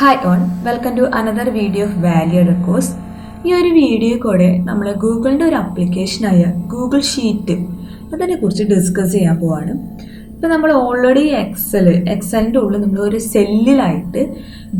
Hi on welcome to another video of value records. ഈ ഒരു video കൂടെ നമ്മൾ ഗൂഗിളിൻ്റെ ഒരു ആപ്ലിക്കേഷനായ ഗൂഗിൾ ഷീറ്റ് അതിനെക്കുറിച്ച് ഡിസ്കസ് ചെയ്യാൻ പോവാണ്. ഇപ്പോൾ നമ്മൾ ഓൾറെഡി എക്സലിൻ്റെ ഉള്ളിൽ നമ്മൾ ഒരു സെല്ലിലായിട്ട്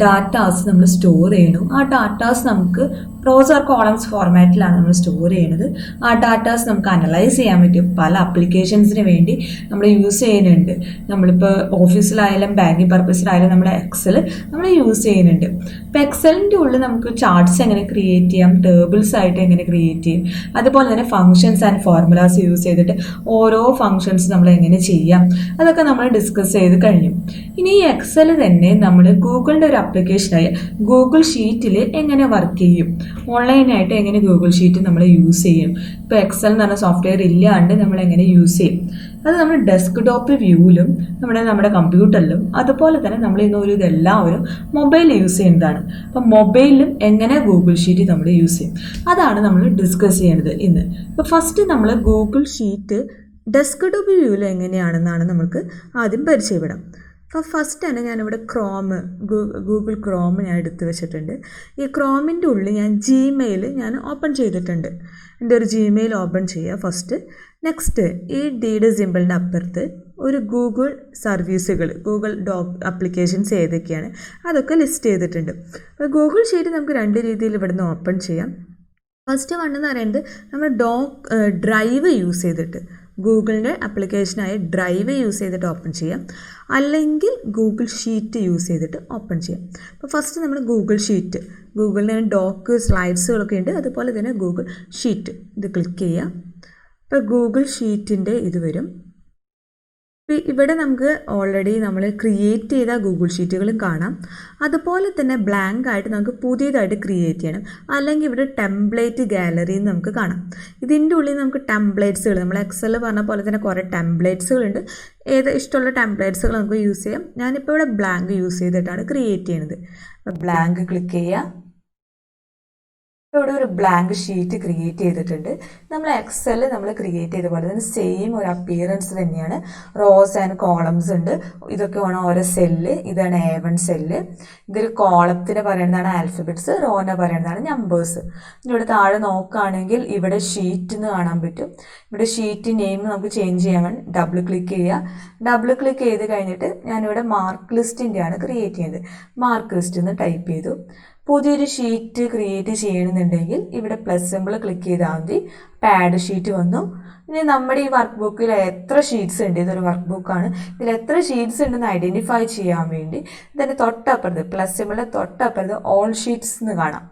ഡാറ്റാസ് നമ്മൾ സ്റ്റോർ ചെയ്യണം. ആ ഡാറ്റാസ് നമുക്ക് റോസ് ഓർ കോളംസ് ഫോർമാറ്റിലാണ് നമ്മൾ സ്റ്റോർ ചെയ്യുന്നത്. ആ ഡാറ്റാസ് നമുക്ക് അനലൈസ് ചെയ്യാൻ പറ്റും. പല ആപ്ലിക്കേഷൻസിന് വേണ്ടി നമ്മൾ യൂസ് ചെയ്യുന്നുണ്ട്. നമ്മളിപ്പോൾ ഓഫീസിലായാലും ബാങ്കിങ് പർപ്പസിലായാലും നമ്മുടെ എക്സൽ നമ്മൾ യൂസ് ചെയ്യുന്നുണ്ട്. ഇപ്പോൾ എക്സലിൻ്റെ ഉള്ളിൽ നമുക്ക് ചാർട്ട്സ് എങ്ങനെ ക്രിയേറ്റ് ചെയ്യാം, ടേബിൾസ് ആയിട്ട് എങ്ങനെ ക്രിയേറ്റ് ചെയ്യും, അതുപോലെ തന്നെ ഫങ്ഷൻസ് ആൻഡ് ഫോർമുലാസ് യൂസ് ചെയ്തിട്ട് ഓരോ ഫങ്ഷൻസ് നമ്മൾ എങ്ങനെ ചെയ്യാം, അതൊക്കെ നമ്മൾ ഡിസ്കസ് ചെയ്ത് കഴിഞ്ഞു. ഇനി ഈ എക്സൽ തന്നെ നമ്മൾ ഗൂഗിളിൻ്റെ ഒരു ആപ്ലിക്കേഷനായ ഗൂഗിൾ ഷീറ്റിൽ എങ്ങനെ വർക്ക് ചെയ്യും, ഓൺലൈനായിട്ട് എങ്ങനെ ഗൂഗിൾ ഷീറ്റ് നമ്മൾ യൂസ് ചെയ്യും. ഇപ്പോൾ എക്സൽ എന്ന് പറഞ്ഞ സോഫ്റ്റ്വെയർ ഇല്ലാണ്ട് നമ്മൾ എങ്ങനെ യൂസ് ചെയ്യും, അത് നമ്മൾ ഡെസ്ക്ടോപ്പ് വ്യൂവിലും നമ്മുടെ കമ്പ്യൂട്ടറിലും അതുപോലെ തന്നെ നമ്മൾ ഇതെല്ലാവരും മൊബൈൽ യൂസ് ചെയ്യുന്നതാണ്. അപ്പം മൊബൈലിലും എങ്ങനെ ഗൂഗിൾ ഷീറ്റ് നമ്മൾ യൂസ് ചെയ്യും, അതാണ് നമ്മൾ ഡിസ്കസ് ചെയ്യുന്നത് ഇന്ന്. ഇപ്പോൾ ഫസ്റ്റ് നമ്മൾ ഗൂഗിൾ ഷീറ്റ് ഡെസ്ക്ടോപ്പ് വ്യൂവിൽ എങ്ങനെയാണെന്നാണ് നമുക്ക് ആദ്യം പരിചയപ്പെടാം. അപ്പോൾ ഫസ്റ്റ് തന്നെ ഞാനിവിടെ ഗൂഗിൾ ക്രോം ഞാൻ എടുത്ത് വെച്ചിട്ടുണ്ട്. ഈ ക്രോമിൻ്റെ ഉള്ളിൽ ഞാൻ ജിമെയിൽ ഓപ്പൺ ചെയ്തിട്ടുണ്ട്. എൻ്റെ ഒരു ജിമെയിൽ ഓപ്പൺ ചെയ്യുക ഫസ്റ്റ്. നെക്സ്റ്റ് ഈ ഡിയുടെ സിമ്പിളിൻ്റെ അപ്പുറത്ത് ഒരു ഗൂഗിൾ സർവീസുകൾ, ഗൂഗിൾ ആപ്ലിക്കേഷൻസ് ഏതൊക്കെയാണ് അതൊക്കെ ലിസ്റ്റ് ചെയ്തിട്ടുണ്ട്. അപ്പോൾ ഗൂഗിൾ ഷീറ്റ് നമുക്ക് രണ്ട് രീതിയിൽ ഇവിടുന്ന് ഓപ്പൺ ചെയ്യാം. ഫസ്റ്റ് വണ്ണെന്ന് പറയുന്നത് നമ്മൾ ഡ്രൈവ് യൂസ് ചെയ്തിട്ട്, ഗൂഗിളിൻ്റെ ആപ്ലിക്കേഷനായ ഡ്രൈവ് യൂസ് ചെയ്തിട്ട് ഓപ്പൺ ചെയ്യാം, അല്ലെങ്കിൽ ഗൂഗിൾ ഷീറ്റ് യൂസ് ചെയ്തിട്ട് ഓപ്പൺ ചെയ്യാം. അപ്പോൾ ഫസ്റ്റ് നമ്മൾ ഗൂഗിൾ ഷീറ്റ്, ഗൂഗിളിന് സ്ലൈഡ്സുകളൊക്കെ ഉണ്ട്, അതുപോലെ തന്നെ ഗൂഗിൾ ഷീറ്റ് ഇത് ക്ലിക്ക് ചെയ്യാം. ഇപ്പോൾ ഗൂഗിൾ ഷീറ്റിൻ്റെ ഇത് വരും. ഇവിടെ നമുക്ക് ഓൾറെഡി നമ്മൾ ക്രിയേറ്റ് ചെയ്ത ഗൂഗിൾ ഷീറ്റുകളും കാണാം. അതുപോലെ തന്നെ ബ്ലാങ്ക് ആയിട്ട് നമുക്ക് പുതിയതായിട്ട് ക്രിയേറ്റ് ചെയ്യണം, അല്ലെങ്കിൽ ഇവിടെ ടെംപ്ലേറ്റ് ഗാലറി നമുക്ക് കാണാം. ഇതിൻ്റെ ഉള്ളിൽ നമുക്ക് ടെംപ്ലേറ്റ്സുകൾ, നമ്മൾ എക്സൽ പറഞ്ഞ പോലെ തന്നെ കുറേ ടെംപ്ലേറ്റ്സുകളുണ്ട്. ഇഷ്ടമുള്ള ടെംപ്ലേറ്റ്സുകൾ നമുക്ക് യൂസ് ചെയ്യാം. ഞാനിപ്പോൾ ഇവിടെ ബ്ലാങ്ക് യൂസ് ചെയ്തിട്ടാണ് ക്രിയേറ്റ് ചെയ്യുന്നത്. അപ്പോൾ ബ്ലാങ്ക് ക്ലിക്ക് ചെയ്യുക. ഇവിടെ ഒരു ബ്ലാങ്ക് ഷീറ്റ് ക്രിയേറ്റ് ചെയ്തിട്ടുണ്ട്. നമ്മൾ എക്സൽ നമ്മൾ ക്രിയേറ്റ് ചെയ്ത പോലെ തന്നെ സെയിം ഒരു അപ്പിയറൻസ് തന്നെയാണ്. റോസ് ആൻഡ് കോളംസ് ഉണ്ട്. ഇതൊക്കെ വേണം ഓരോ സെല്ല്. ഇതാണ് A1 സെല്ല്. ഇതൊരു കോളത്തിന് പറയുന്നതാണ് ആൽഫബറ്റ്സ്, റോനെ പറയുന്നതാണ് നമ്പേഴ്സ്. ഇവിടെ താഴെ നോക്കുകയാണെങ്കിൽ ഇവിടെ ഷീറ്റ് എന്ന് കാണാൻ പറ്റും. ഇവിടെ ഷീറ്റ് നെയിം നമുക്ക് ചേഞ്ച് ചെയ്യാൻ വേണ്ടി ഡബിൾ ക്ലിക്ക് ചെയ്യുക. ഡബിൾ ക്ലിക്ക് ചെയ്ത് കഴിഞ്ഞിട്ട് ഞാനിവിടെ മാർക്ക് ലിസ്റ്റിൻ്റെയാണ് ക്രിയേറ്റ് ചെയ്യുന്നത്. മാർക്ക് ലിസ്റ്റ് എന്ന് ടൈപ്പ് ചെയ്തു. പുതിയൊരു ഷീറ്റ് ക്രിയേറ്റ് ചെയ്യണമെന്നുണ്ടെങ്കിൽ ഇവിടെ പ്ലസ് സിമ്പിൾ ക്ലിക്ക് ചെയ്താൽ മതി. പാഡ് ഷീറ്റ് വന്നു. ഇനി നമ്മുടെ ഈ വർക്ക് ബുക്കിൽ എത്ര ഷീറ്റ്സ് ഉണ്ട്, ഇതൊരു വർക്ക് ബുക്കാണ്, ഇതിൽ എത്ര ഷീറ്റ്സ് ഉണ്ടെന്ന് ഐഡൻറ്റിഫൈ ചെയ്യാൻ വേണ്ടി ഇതിൻ്റെ തൊട്ടപ്പുറത്ത് പ്ലസ് സിമ്പിളിൻ്റെ തൊട്ടപ്പുറത്ത് ഓൾ ഷീറ്റ്സ് എന്ന് കാണാം.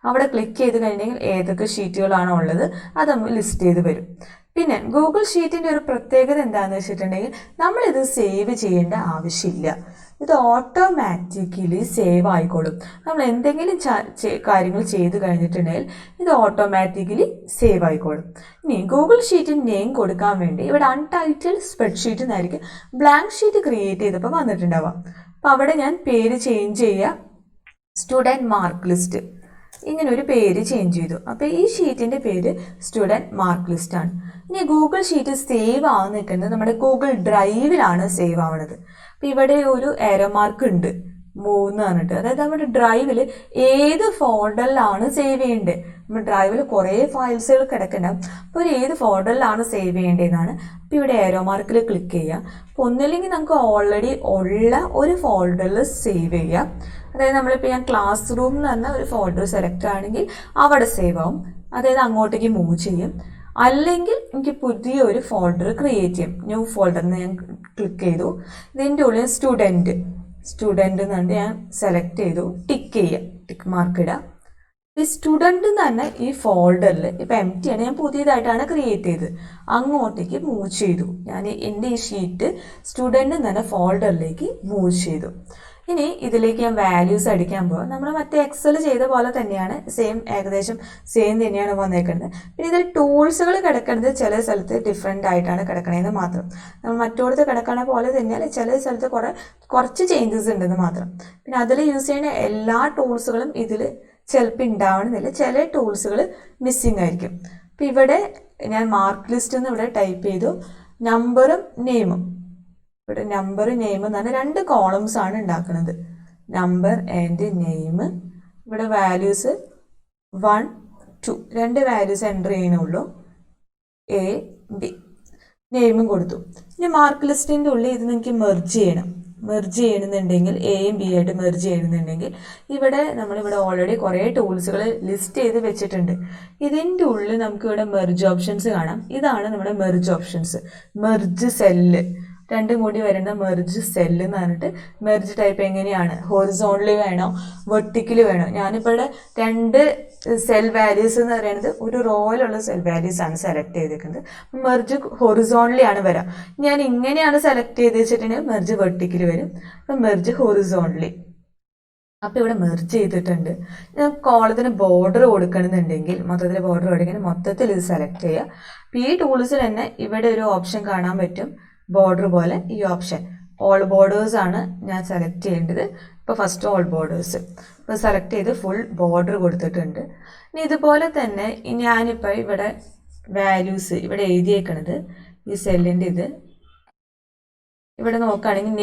അവിടെ ക്ലിക്ക് ചെയ്ത് കഴിഞ്ഞെങ്കിൽ ഏതൊക്കെ ഷീറ്റുകളാണോ ഉള്ളത് അത് നമുക്ക് ലിസ്റ്റ് ചെയ്ത് വരും. പിന്നെ ഗൂഗിൾ ഷീറ്റിൻ്റെ ഒരു പ്രത്യേകത എന്താണെന്ന് വെച്ചിട്ടുണ്ടെങ്കിൽ നമ്മളിത് സേവ് ചെയ്യേണ്ട ആവശ്യമില്ല. ഇത് ഓട്ടോമാറ്റിക്കലി സേവ് ആയിക്കോളും. നമ്മൾ എന്തെങ്കിലും കാര്യങ്ങൾ ചെയ്ത് കഴിഞ്ഞിട്ടുണ്ടെങ്കിൽ ഇത് ഓട്ടോമാറ്റിക്കലി സേവ് ആയിക്കോളും. ഇനി ഗൂഗിൾ ഷീറ്റിന് നെയിം കൊടുക്കാൻ വേണ്ടി ഇവിടെ അൺടൈറ്റിൽഡ് സ്പ്രെഡ്ഷീറ്റ് എന്നായിരിക്കും ബ്ലാങ്ക് ഷീറ്റ് ക്രിയേറ്റ് ചെയ്തപ്പോൾ വന്നിട്ടുണ്ടാവാം. അപ്പോൾ അവിടെ ഞാൻ പേര് ചേഞ്ച് ചെയ്യുക, സ്റ്റുഡൻറ്റ് മാർക്ക് ലിസ്റ്റ്, ഇങ്ങനെ ഒരു പേര് ചേഞ്ച് ചെയ്തു. അപ്പോൾ ഈ ഷീറ്റിൻ്റെ പേര് സ്റ്റുഡൻറ്റ് മാർക്ക് ലിസ്റ്റ് ആണ്. ഇനി ഗൂഗിൾ ഷീറ്റ് സേവ് ആവാൻ നിൽക്കുന്നത് നമ്മുടെ ഗൂഗിൾ ഡ്രൈവിലാണ് സേവ് ആവുന്നത്. അപ്പോൾ ഇവിടെ ഒരു ഏരോ മാർക്ക് ഉണ്ട് 3 പറഞ്ഞിട്ട്, അതായത് നമ്മുടെ ഡ്രൈവിൽ ഏത് ഫോൾഡറിലാണ് സേവ് ചെയ്യേണ്ടത്. നമ്മുടെ ഡ്രൈവിൽ കുറേ ഫയൽസുകൾ കിടക്കുന്നുണ്ടാവും. അപ്പോൾ ഏത് ഫോൾഡറിലാണ് സേവ് ചെയ്യേണ്ടതെന്നാണ്. അപ്പോൾ ഇവിടെ ഏരോ മാർക്കിൽ ക്ലിക്ക് ചെയ്യുക. അപ്പോൾ ഒന്നില്ലെങ്കിൽ നമുക്ക് ഓൾറെഡി ഉള്ള ഒരു ഫോൾഡറിൽ സേവ് ചെയ്യാം. അതായത് നമ്മളിപ്പോൾ ഞാൻ ക്ലാസ് റൂം എന്ന് പറഞ്ഞ ഒരു ഫോൾഡർ സെലക്ട് ആണെങ്കിൽ അവിടെ സേവ് ആവും, അതായത് അങ്ങോട്ടേക്ക് മൂവ് ചെയ്യും. അല്ലെങ്കിൽ എനിക്ക് പുതിയൊരു ഫോൾഡർ ക്രിയേറ്റ് ചെയ്യും. ന്യൂ ഫോൾഡറിന് ഞാൻ ക്ലിക്ക് ചെയ്തു. ഇതിൻ്റെ ഉള്ളിൽ സ്റ്റുഡൻറ്റ് എന്ന് പറഞ്ഞിട്ട് ഞാൻ സെലക്ട് ചെയ്തു. ടിക്ക് മാർക്ക് ഇടുക. ഈ സ്റ്റുഡൻറ്റ് എന്ന് പറഞ്ഞ ഈ ഫോൾഡറിൽ ഇപ്പോൾ empty ആണ്, ഞാൻ പുതിയതായിട്ടാണ് ക്രിയേറ്റ് ചെയ്തത്, അങ്ങോട്ടേക്ക് മൂവ് ചെയ്തു. ഞാൻ എൻ്റെ ഈ ഷീറ്റ് സ്റ്റുഡൻറ്റ് എന്ന് പറഞ്ഞ ഫോൾഡറിലേക്ക് മൂവ് ചെയ്തു. ഇനി ഇതിലേക്ക് ഞാൻ വാല്യൂസ് അടിക്കാൻ പോകും. നമ്മൾ മറ്റേ എക്സൽ ചെയ്ത പോലെ തന്നെയാണ്, ഏകദേശം സെയിം തന്നെയാണ് വന്നേക്കുന്നത്. പിന്നെ ഇതിൽ ടൂൾസുകൾ കിടക്കുന്നത് ചില സ്ഥലത്ത് ഡിഫറെൻ്റ് ആയിട്ടാണ് കിടക്കണതെന്ന് മാത്രം. നമ്മൾ മറ്റോടത്ത് കിടക്കണ പോലെ തന്നെയാണ് ചില സ്ഥലത്ത് കുറച്ച് ചേഞ്ചസ് ഉണ്ടെന്ന് മാത്രം. പിന്നെ അതിൽ യൂസ് ചെയ്യുന്ന എല്ലാ ടൂൾസുകളും ഇതിൽ ചിലപ്പോൾ ഉണ്ടാവണമെന്നില്ല, ചില ടൂൾസുകൾ മിസ്സിങ് ആയിരിക്കും. അപ്പം ഇവിടെ ഞാൻ മാർക്ക് ലിസ്റ്റ് എന്ന് ഇവിടെ ടൈപ്പ് ചെയ്തു. നമ്പറും നെയിമും, ഇവിടെ നമ്പർ നെയിം എന്ന് പറഞ്ഞാൽ 2 കോളംസ് ആണ് ഉണ്ടാക്കുന്നത്. Number and name. ഇവിടെ വാല്യൂസ് 1 2 രണ്ട് വാല്യൂസ് എൻ്റർ ചെയ്യണുള്ളൂ. എ ബി നെയിമും കൊടുത്തു. ഇനി മാർക്ക് ലിസ്റ്റിൻ്റെ ഉള്ളിൽ ഇത് നിങ്ങൾക്ക് മെർജ് ചെയ്യണമെന്നുണ്ടെങ്കിൽ എയും ബി ആയിട്ട് മെർജ് ചെയ്യണമെന്നുണ്ടെങ്കിൽ ഇവിടെ നമ്മളിവിടെ ഓൾറെഡി കുറേ ടൂൾസുകൾ ലിസ്റ്റ് ചെയ്ത് വെച്ചിട്ടുണ്ട്. ഇതിൻ്റെ ഉള്ളിൽ നമുക്ക് ഇവിടെ മെർജ് ഓപ്ഷൻസ് കാണാം. ഇതാണ് നമ്മുടെ മെർജ് ഓപ്ഷൻസ്. മെർജ് സെല്ല് രണ്ടും കൂടി വരുന്ന മെർജ് സെല്ല് എന്ന് പറഞ്ഞിട്ട് മെർജ് ടൈപ്പ് എങ്ങനെയാണ്, ഹൊറിസോണ്ടലി വേണോ വെർട്ടിക്കലി വേണോ. ഞാനിപ്പോൾ ഇവിടെ 2 സെൽ വാല്യൂസ് എന്ന് പറയുന്നത് ഒരു റോയിലുള്ള സെൽ വാല്യൂസ് ആണ് സെലക്ട് ചെയ്തിരിക്കുന്നത്. മെർജ് ഹൊറിസോണ്ടലി ആണ് വരാം. ഞാൻ ഇങ്ങനെയാണ് സെലക്ട് ചെയ്ത് വെച്ചിട്ടുണ്ടെങ്കിൽ മെർജ് വെർട്ടിക്കലി വരും. അപ്പം മെർജ് ഹൊറിസോണ്ടലി. അപ്പോൾ ഇവിടെ മെർജ് ചെയ്തിട്ടുണ്ട്. കോളത്തിന് ബോർഡർ കൊടുക്കണമെന്നുണ്ടെങ്കിൽ മൊത്തത്തിൽ ബോർഡർ കൊടുക്കണം, മൊത്തത്തിൽ ഇത് സെലക്ട് ചെയ്യുക. അപ്പോൾ ഈ ടൂൾസിൽ തന്നെ ഇവിടെ ഒരു ഓപ്ഷൻ കാണാൻ പറ്റും, ബോർഡർ പോലെ. ഈ ഓപ്ഷൻ ഓൾ ബോർഡേഴ്സ് ആണ് ഞാൻ സെലക്ട് ചെയ്യേണ്ടത്. ഇപ്പോൾ ഫസ്റ്റ് ഓൾ ബോർഡേഴ്സ് ഇപ്പോൾ സെലക്ട് ചെയ്ത് ഫുൾ ബോർഡർ കൊടുത്തിട്ടുണ്ട്. ഇനി ഇതുപോലെ തന്നെ ഞാനിപ്പോൾ ഇവിടെ വാല്യൂസ് ഇവിടെ എഴുതിയേക്കണത് ഈ സെല്ലിൻ്റെ ഇത് ഇവിടെ നോക്കുകയാണെങ്കിൽ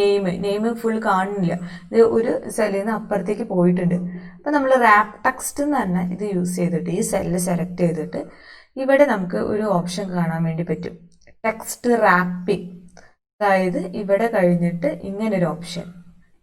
നെയിം ഫുൾ കാണുന്നില്ല. ഇത് ഒരു സെല്ലിൽ നിന്ന് അപ്പുറത്തേക്ക് പോയിട്ടുണ്ട്. അപ്പോൾ നമ്മൾ റാപ്പ് ടെക്സ്റ്റ് എന്ന് പറഞ്ഞാൽ ഇത് യൂസ് ചെയ്തിട്ട് ഈ സെല്ല് സെലക്ട് ചെയ്തിട്ട് ഇവിടെ നമുക്ക് ഒരു ഓപ്ഷൻ കാണാൻ വേണ്ടി പറ്റും, ടെക്സ്റ്റ് റാപ്പിംഗ്. അതായത് ഇവിടെ കഴിഞ്ഞിട്ട് ഇങ്ങനൊരു ഓപ്ഷൻ,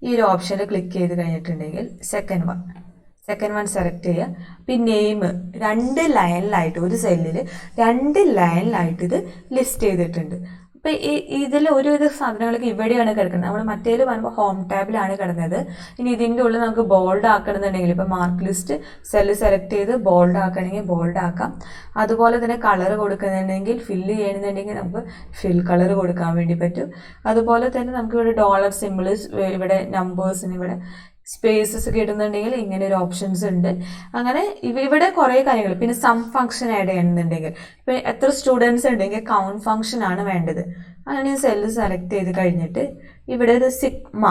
ഈ ഒരു ഓപ്ഷനിൽ ക്ലിക്ക് ചെയ്ത് കഴിഞ്ഞിട്ടുണ്ടെങ്കിൽ സെക്കൻഡ് വൺ സെലക്ട് ചെയ്യുക. പിന്നെ നെയിം 2 ലൈനിലായിട്ട് ഒരു സെല്ലിൽ 2 ലൈനിലായിട്ട് ഇത് ലിസ്റ്റ് ചെയ്തിട്ടുണ്ട്. അപ്പോൾ ഇതിൽ ഒരുവിധ സാധനങ്ങളൊക്കെ ഇവിടെയാണ് കിടക്കുന്നത്. നമ്മൾ മറ്റേതിൽ പറയുമ്പോൾ ഹോം ടാബിലാണ് കിടന്നത്. ഇനി ഇതിൻ്റെ ഉള്ളിൽ നമുക്ക് ബോൾഡ് ആക്കണമെന്നുണ്ടെങ്കിൽ ഇപ്പോൾ മാർക്ക് ലിസ്റ്റ് സെല്ല് സെലക്ട് ചെയ്ത് ബോൾഡ് ആക്കണമെങ്കിൽ ബോൾഡ് ആക്കാം. അതുപോലെ തന്നെ കളർ കൊടുക്കുന്നുണ്ടെങ്കിൽ ഫില്ല് ചെയ്യണമെന്നുണ്ടെങ്കിൽ നമുക്ക് ഫിൽ കളർ കൊടുക്കാൻ വേണ്ടി പറ്റും. അതുപോലെ തന്നെ നമുക്ക് ഇവിടെ ഡോളർ സിമ്പിൾ, ഇവിടെ നമ്പേഴ്സിന് ഇവിടെ സ്പേസസ് ഒക്കെ ഇടുന്നുണ്ടെങ്കിൽ ഇങ്ങനെ ഒരു ഓപ്ഷൻസ് ഉണ്ട്. അങ്ങനെ ഇവിടെ കുറേ കാര്യങ്ങൾ. പിന്നെ സം ഫംഗ്ഷൻ ആഡ് ചെയ്യണമെന്നുണ്ടെങ്കിൽ ഇപ്പം എത്ര സ്റ്റുഡൻസ് ഉണ്ടെങ്കിൽ കൗണ്ട് ഫംഗ്ഷൻ ആണ് വേണ്ടത്. അങ്ങനെ സെല്ല് സെലക്ട് ചെയ്ത് കഴിഞ്ഞിട്ട് ഇവിടെ ഒരു സിഗ്മ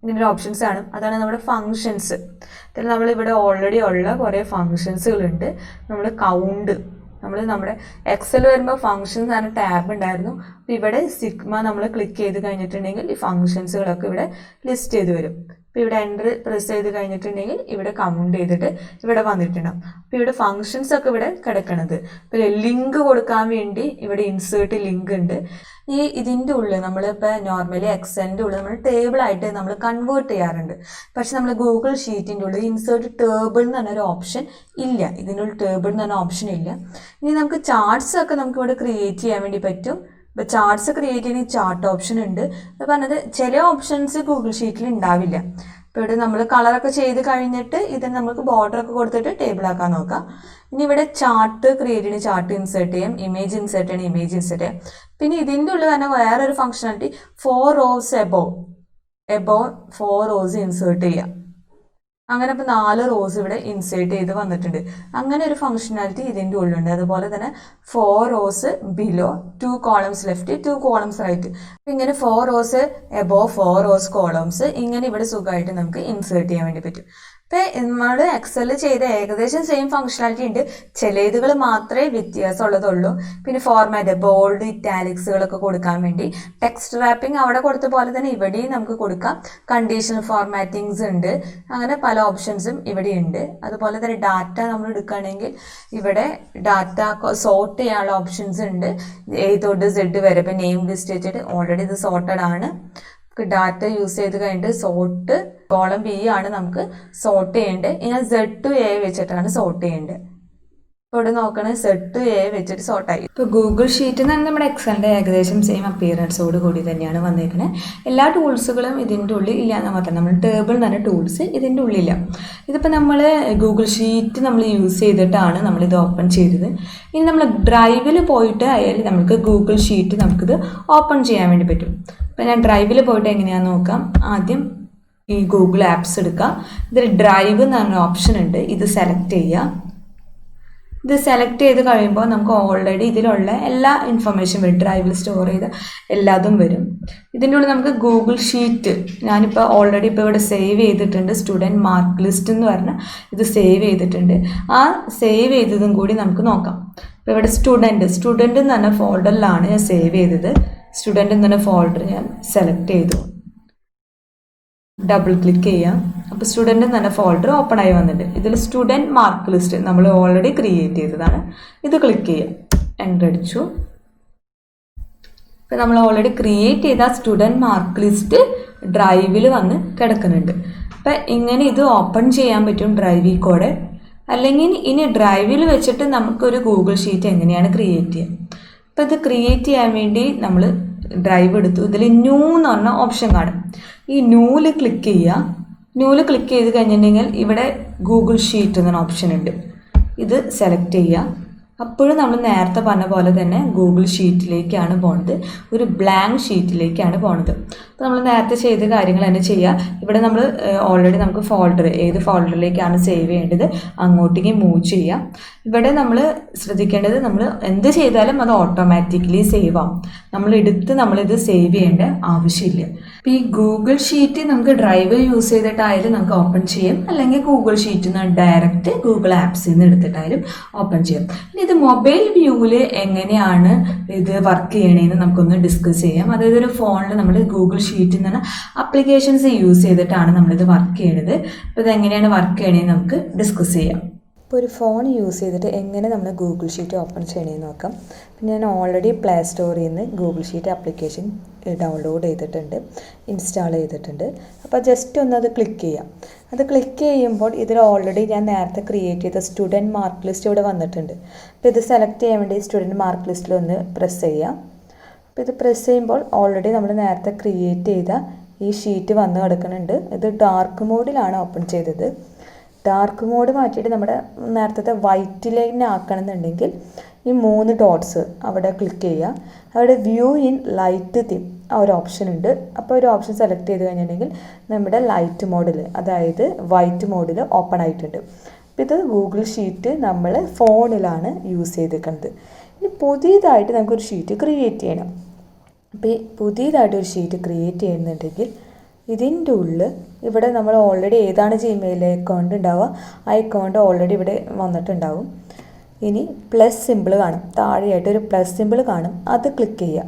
ഇങ്ങനൊരു ഓപ്ഷൻസ് കാണും. അതാണ് നമ്മുടെ ഫങ്ഷൻസ്. അതിൽ നമ്മളിവിടെ ഓൾറെഡി ഉള്ള കുറേ ഫങ്ഷൻസുകളുണ്ട്. നമ്മൾ കൗണ്ട് നമ്മുടെ എക്സൽ വരുമ്പോൾ ഫങ്ഷൻസ് ആണ് ടാബ് ഉണ്ടായിരുന്നു. അപ്പോൾ ഇവിടെ സിഗ്മ നമ്മൾ ക്ലിക്ക് ചെയ്ത് കഴിഞ്ഞിട്ടുണ്ടെങ്കിൽ ഈ ഫങ്ഷൻസുകളൊക്കെ ഇവിടെ ലിസ്റ്റ് ചെയ്ത് വരും. അപ്പോൾ ഇവിടെ എൻ്റർ പ്രസ് ചെയ്ത് കഴിഞ്ഞിട്ടുണ്ടെങ്കിൽ ഇവിടെ കൗണ്ട് ചെയ്തിട്ട് ഇവിടെ വന്നിട്ടുണ്ടാവും. അപ്പോൾ ഇവിടെ ഫങ്ഷൻസ് ഒക്കെ ഇവിടെ കിടക്കണത്. പിന്നെ ലിങ്ക് കൊടുക്കാൻ വേണ്ടി ഇവിടെ ഇൻസേർട്ട് ലിങ്ക് ഉണ്ട്. ഇതിൻ്റെ ഉള്ളിൽ നമ്മളിപ്പോൾ നോർമലി എക്സലിൻ്റെ ഉള്ളിൽ നമ്മൾ ടേബിളായിട്ട് നമ്മൾ കൺവേർട്ട് ചെയ്യാറുണ്ട്. പക്ഷെ നമ്മൾ ഗൂഗിൾ ഷീറ്റിൻ്റെ ഉള്ളിൽ ഇൻസേർട്ട് ടേബിൾ എന്ന് പറഞ്ഞൊരു ഓപ്ഷൻ ഇല്ല. ഇതിനുള്ള ടേബിൾ എന്ന് പറഞ്ഞ ഓപ്ഷൻ ഇല്ല. ഇനി നമുക്ക് ചാർട്ട്സ് ഒക്കെ നമുക്ക് ഇവിടെ ക്രിയേറ്റ് ചെയ്യാൻ വേണ്ടി പറ്റും. ഇപ്പോൾ ചാർട്ട്സ് ക്രിയേറ്റ് ചെയ്യുന്ന ചാർട്ട് ഓപ്ഷൻ ഉണ്ട്. അത് പറഞ്ഞത് ചില ഓപ്ഷൻസ് ഗൂഗിൾ ഷീറ്റിൽ ഉണ്ടാവില്ല. ഇപ്പോൾ ഇവിടെ നമ്മൾ കളറൊക്കെ ചെയ്ത് കഴിഞ്ഞിട്ട് ഇതിന് നമുക്ക് ബോർഡറൊക്കെ കൊടുത്തിട്ട് ടേബിൾ ആക്കാൻ നോക്കാം. ഇനി ഇവിടെ ചാർട്ട് ക്രിയേറ്റ് ചെയ്യുന്ന ചാർട്ട് ഇൻസേർട്ട് ചെയ്യാം, ഇമേജ് ഇൻസേർട്ട് ചെയ്യണം, ഇമേജ് ഇൻസേർട്ട് ചെയ്യാം. പിന്നെ ഇതിൻ്റെ ഉള്ളിൽ തന്നെ വേറൊരു functionality 4 rows above 4 rows insert ചെയ്യാം. അങ്ങനെ ഇപ്പോൾ 4 rows ഇവിടെ ഇൻസേർട്ട് ചെയ്ത് വന്നിട്ടുണ്ട്. അങ്ങനെ ഒരു ഫംഗ്ഷനാലിറ്റി ഇതിൻ്റെ ഉള്ളിലുണ്ട്. അതുപോലെ തന്നെ 4 rows below 2 columns left 2 columns right. ഇങ്ങനെ 4 rows എബോവ് 4 rows കോളംസ് ഇങ്ങനെ ഇവിടെ സുഖമായിട്ട് നമുക്ക് ഇൻസേർട്ട് ചെയ്യാൻ വേണ്ടി പറ്റും. അപ്പോൾ നമ്മൾ എക്സലിൽ ചെയ്ത ഏകദേശം സെയിം ഫംഗ്ഷനാലിറ്റി ഉണ്ട്. ചില ഇതുകൾ മാത്രമേ വ്യത്യാസമുള്ളതുള്ളൂ. പിന്നെ ഫോർമാറ്റ് ബോൾഡ് ഇറ്റാലിക്സുകളൊക്കെ കൊടുക്കാൻ വേണ്ടി ടെക്സ്റ്റ് റാപ്പിംഗ് അവിടെ കൊടുത്ത പോലെ തന്നെ ഇവിടെയും നമുക്ക് കൊടുക്കാം. കണ്ടീഷണൽ ഫോർമാറ്റിങ്സ് ഉണ്ട്. അങ്ങനെ പല ഓപ്ഷൻസും ഇവിടെ ഉണ്ട്. അതുപോലെ തന്നെ ഡാറ്റ നമ്മൾ എടുക്കുകയാണെങ്കിൽ ഇവിടെ ഡാറ്റ സോർട്ട് ചെയ്യാനുള്ള ഓപ്ഷൻസ് ഉണ്ട്. A തൊട്ട് Z വരെ. ഇപ്പം നെയിം ലിസ്റ്റ് വെച്ചിട്ട് ഓൾറെഡി ഇത് സോർട്ടഡ് ആണ്. ഡാറ്റ യൂസ് ചെയ്ത് കഴിഞ്ഞിട്ട് സോർട്ട് കോളം B ആണ് നമുക്ക് സോർട്ട് ചെയ്യേണ്ടത്. ഇനി Z to A വെച്ചിട്ടാണ് സോർട്ട് ചെയ്യേണ്ടത്. ഇപ്പോൾ ഇവിടെ നോക്കണേ Z to A വെച്ചിട്ട് സോർട്ടായി. ഇപ്പോൾ ഗൂഗിൾ ഷീറ്റ് എന്ന് പറഞ്ഞാൽ നമ്മുടെ എക്സലിൻ്റെ ഏകദേശം സെയിം അപ്പിയറൻസോട് കൂടി തന്നെയാണ് വന്നിരിക്കുന്നത്. എല്ലാ ടൂൾസുകളും ഇതിൻ്റെ ഉള്ളിൽ ഇല്ല എന്ന് മാത്രം. നമ്മൾ ടേബിൾ എന്ന് പറഞ്ഞ ടൂൾസ് ഇതിൻ്റെ ഉള്ളിലില്ല. ഇതിപ്പോൾ നമ്മൾ ഗൂഗിൾ ഷീറ്റ് നമ്മൾ യൂസ് ചെയ്തിട്ടാണ് നമ്മളിത് ഓപ്പൺ ചെയ്തത്. ഇനി നമ്മൾ ഡ്രൈവിൽ പോയിട്ട് ആയാലും നമുക്ക് ഗൂഗിൾ ഷീറ്റ് നമുക്കിത് ഓപ്പൺ ചെയ്യാൻ വേണ്ടി പറ്റും. അപ്പോൾ ഞാൻ ഡ്രൈവിൽ പോയിട്ട് എങ്ങനെയാണെന്ന് നോക്കാം. ആദ്യം ഈ ഗൂഗിൾ ആപ്സ് എടുക്കുക. ഇതിൽ ഡ്രൈവ് എന്ന് പറഞ്ഞ ഓപ്ഷൻ ഉണ്ട്. ഇത് സെലക്ട് ചെയ്യുക. ഇത് സെലക്ട് ചെയ്ത് കഴിയുമ്പോൾ നമുക്ക് ഓൾറെഡി ഇതിലുള്ള എല്ലാ ഇൻഫർമേഷൻ വരും. ഡ്രൈവിൽ സ്റ്റോർ ചെയ്ത എല്ലാതും വരും. ഇതിൻ്റെ ഉള്ളിൽ നമുക്ക് ഗൂഗിൾ ഷീറ്റ് ഞാനിപ്പോൾ ഓൾറെഡി ഇപ്പോൾ ഇവിടെ സേവ് ചെയ്തിട്ടുണ്ട്. സ്റ്റുഡൻറ്റ് മാർക്ക് ലിസ്റ്റ് എന്ന് പറഞ്ഞാൽ ഇത് സേവ് ചെയ്തിട്ടുണ്ട്. ആ സേവ് ചെയ്തതും കൂടി നമുക്ക് നോക്കാം. ഇപ്പോൾ ഇവിടെ സ്റ്റുഡൻറ്റ് എന്ന് പറഞ്ഞ ഫോൾഡറിലാണ് ഞാൻ സേവ് ചെയ്തത്. സ്റ്റുഡൻറ്റ് എന്ന് പറഞ്ഞ ഫോൾഡർ ഞാൻ സെലക്ട് ചെയ്തു. ഡബിൾ ക്ലിക്ക് ചെയ്യാം. അപ്പോൾ സ്റ്റുഡൻറ്റ് തന്നെ ഫോൾഡർ ഓപ്പൺ ആയി വന്നിട്ടുണ്ട്. ഇതിൽ സ്റ്റുഡൻറ്റ് മാർക്ക് ലിസ്റ്റ് നമ്മൾ ഓൾറെഡി ക്രിയേറ്റ് ചെയ്തതാണ്. ഇത് ക്ലിക്ക് ചെയ്യാം, എൻ്റർ അടിച്ചു. ഇപ്പം നമ്മൾ ഓൾറെഡി ക്രിയേറ്റ് ചെയ്ത സ്റ്റുഡൻറ്റ് മാർക്ക് ലിസ്റ്റ് ഡ്രൈവിൽ വന്ന് കിടക്കുന്നുണ്ട്. അപ്പം ഇങ്ങനെ ഇത് ഓപ്പൺ ചെയ്യാൻ പറ്റും ഡ്രൈവിൽ കൂടെ. അല്ലെങ്കിൽ ഇനി ഡ്രൈവിൽ വെച്ചിട്ട് നമുക്കൊരു ഗൂഗിൾ ഷീറ്റ് എങ്ങനെയാണ് ക്രിയേറ്റ് ചെയ്യുക. അപ്പോൾ ഇത് ക്രിയേറ്റ് ചെയ്യാൻ വേണ്ടി നമ്മൾ ഡ്രൈവ് എടുത്തു. ഇതിൽ ന്യൂ എന്ന് പറഞ്ഞ ഓപ്ഷൻ കാണും. ഈ ന്യൂല് ക്ലിക്ക് ചെയ്യുക. ന്യൂല് ക്ലിക്ക് ചെയ്ത് കഴിഞ്ഞിട്ടുണ്ടെങ്കിൽ ഇവിടെ ഗൂഗിൾ ഷീറ്റ് എന്നൊരു ഓപ്ഷൻ ഉണ്ട്. ഇത് സെലക്ട് ചെയ്യുക. അപ്പോഴും നമ്മൾ നേരത്തെ പറഞ്ഞ പോലെ തന്നെ ഗൂഗിൾ ഷീറ്റിലേക്കാണ് പോണത്, ഒരു ബ്ലാങ്ക് ഷീറ്റിലേക്കാണ് പോണത്. അപ്പോൾ നമ്മൾ നേരത്തെ ചെയ്ത കാര്യങ്ങൾ തന്നെ ചെയ്യുക. ഇവിടെ നമ്മൾ ഓൾറെഡി നമുക്ക് ഫോൾഡർ, ഏത് ഫോൾഡറിലേക്കാണ് സേവ് ചെയ്യേണ്ടത് അങ്ങോട്ടേക്ക് മൂവ് ചെയ്യാം. ഇവിടെ നമ്മൾ ശ്രദ്ധിക്കേണ്ടത്, നമ്മൾ എന്ത് ചെയ്താലും അത് ഓട്ടോമാറ്റിക്കലി സേവ് ആവും. നമ്മളിത് സേവ് ചെയ്യേണ്ട ആവശ്യമില്ല. അപ്പോൾ ഈ ഗൂഗിൾ ഷീറ്റ് നമുക്ക് ഡ്രൈവ് യൂസ് ചെയ്തിട്ടായാലും നമുക്ക് ഓപ്പൺ ചെയ്യാം, അല്ലെങ്കിൽ ഗൂഗിൾ ഷീറ്റിൽ നിന്ന് ഡയറക്റ്റ് ഗൂഗിൾ ആപ്സിൽ നിന്ന് എടുത്തിട്ടായാലും ഓപ്പൺ ചെയ്യാം. ഇനി ഇത് മൊബൈൽ വ്യൂവിൽ എങ്ങനെയാണ് ഇത് വർക്ക് ചെയ്യണേന്ന് നമുക്കൊന്ന് ഡിസ്കസ് ചെയ്യാം. അതായത് ഒരു ഫോണിൽ നമ്മൾ ഗൂഗിൾ ഷീറ്റിൽ നിന്ന് ആപ്ലിക്കേഷൻസ് യൂസ് ചെയ്തിട്ടാണ് നമ്മളിത് വർക്ക് ചെയ്യണത്. അപ്പോൾ ഇത് എങ്ങനെയാണ് വർക്ക് ചെയ്യണേന്ന് നമുക്ക് ഡിസ്കസ് ചെയ്യാം. ഇപ്പോൾ ഒരു ഫോൺ യൂസ് ചെയ്തിട്ട് എങ്ങനെ നമ്മൾ ഗൂഗിൾ ഷീറ്റ് ഓപ്പൺ ചെയ്യണമെന്ന് നോക്കാം. പിന്നെ ഞാൻ ഓൾറെഡി പ്ലേ സ്റ്റോറിൽ നിന്ന് ഗൂഗിൾ ഷീറ്റ് ആപ്ലിക്കേഷൻ ഡൗൺലോഡ് ചെയ്തിട്ടുണ്ട്, ഇൻസ്റ്റാൾ ചെയ്തിട്ടുണ്ട്. അപ്പോൾ ജസ്റ്റ് ഒന്ന് അത് ക്ലിക്ക് ചെയ്യാം. അത് ക്ലിക്ക് ചെയ്യുമ്പോൾ ഇതിൽ ഓൾറെഡി ഞാൻ നേരത്തെ ക്രിയേറ്റ് ചെയ്ത സ്റ്റുഡൻറ്റ് മാർക്ക് ലിസ്റ്റ് ഇവിടെ വന്നിട്ടുണ്ട്. അപ്പോൾ ഇത് സെലക്ട് ചെയ്യാൻ വേണ്ടി സ്റ്റുഡൻറ്റ് മാർക്ക് ലിസ്റ്റിൽ ഒന്ന് പ്രസ് ചെയ്യാം. അപ്പോൾ ഇത് പ്രസ് ചെയ്യുമ്പോൾ ഓൾറെഡി നമ്മൾ നേരത്തെ ക്രിയേറ്റ് ചെയ്ത ഈ ഷീറ്റ് വന്ന് കിടക്കുന്നുണ്ട്. ഇത് ഡാർക്ക് മോഡിലാണ് ഓപ്പൺ ചെയ്തത്. ഡാർക്ക് മോഡ് മാറ്റിയിട്ട് നമ്മുടെ നേരത്തെ വൈറ്റ് ലൈൻ ആക്കണമെന്നുണ്ടെങ്കിൽ ഈ 3 ഡോട്ട്സ് അവിടെ ക്ലിക്ക് ചെയ്യുക. അവിടെ വ്യൂ ഇൻ ലൈറ്റ് തീം ആ ഒരു ഓപ്ഷൻ ഉണ്ട്. അപ്പോൾ ഒരു ഓപ്ഷൻ സെലക്ട് ചെയ്ത് കഴിഞ്ഞിട്ടുണ്ടെങ്കിൽ നമ്മുടെ ലൈറ്റ് മോഡിൽ, അതായത് വൈറ്റ് മോഡിൽ ഓപ്പൺ ആയിട്ടുണ്ട്. അപ്പോൾ ഇത് ഗൂഗിൾ ഷീറ്റ് നമ്മൾ ഫോണിലാണ് യൂസ് ചെയ്തിരിക്കുന്നത്. ഇനി പുതിയതായിട്ട് നമുക്കൊരു ഷീറ്റ് ക്രിയേറ്റ് ചെയ്യണം. അപ്പോൾ ഈ പുതിയതായിട്ടൊരു ഷീറ്റ് ക്രിയേറ്റ് ചെയ്യുന്നുണ്ടെങ്കിൽ ഇതിൻ്റെ ഉള്ളിൽ ഇവിടെ നമ്മൾ ഓൾറെഡി ഏതാണ് ജിമെയിൽ അക്കൗണ്ട് ഉണ്ടാവുക ആ അക്കൗണ്ട് ഓൾറെഡി ഇവിടെ വന്നിട്ടുണ്ടാവും. ഇനി പ്ലസ് സിമ്പിൾ കാണും, താഴെയായിട്ട് ഒരു പ്ലസ് സിമ്പിൾ കാണും, അത് ക്ലിക്ക് ചെയ്യുക.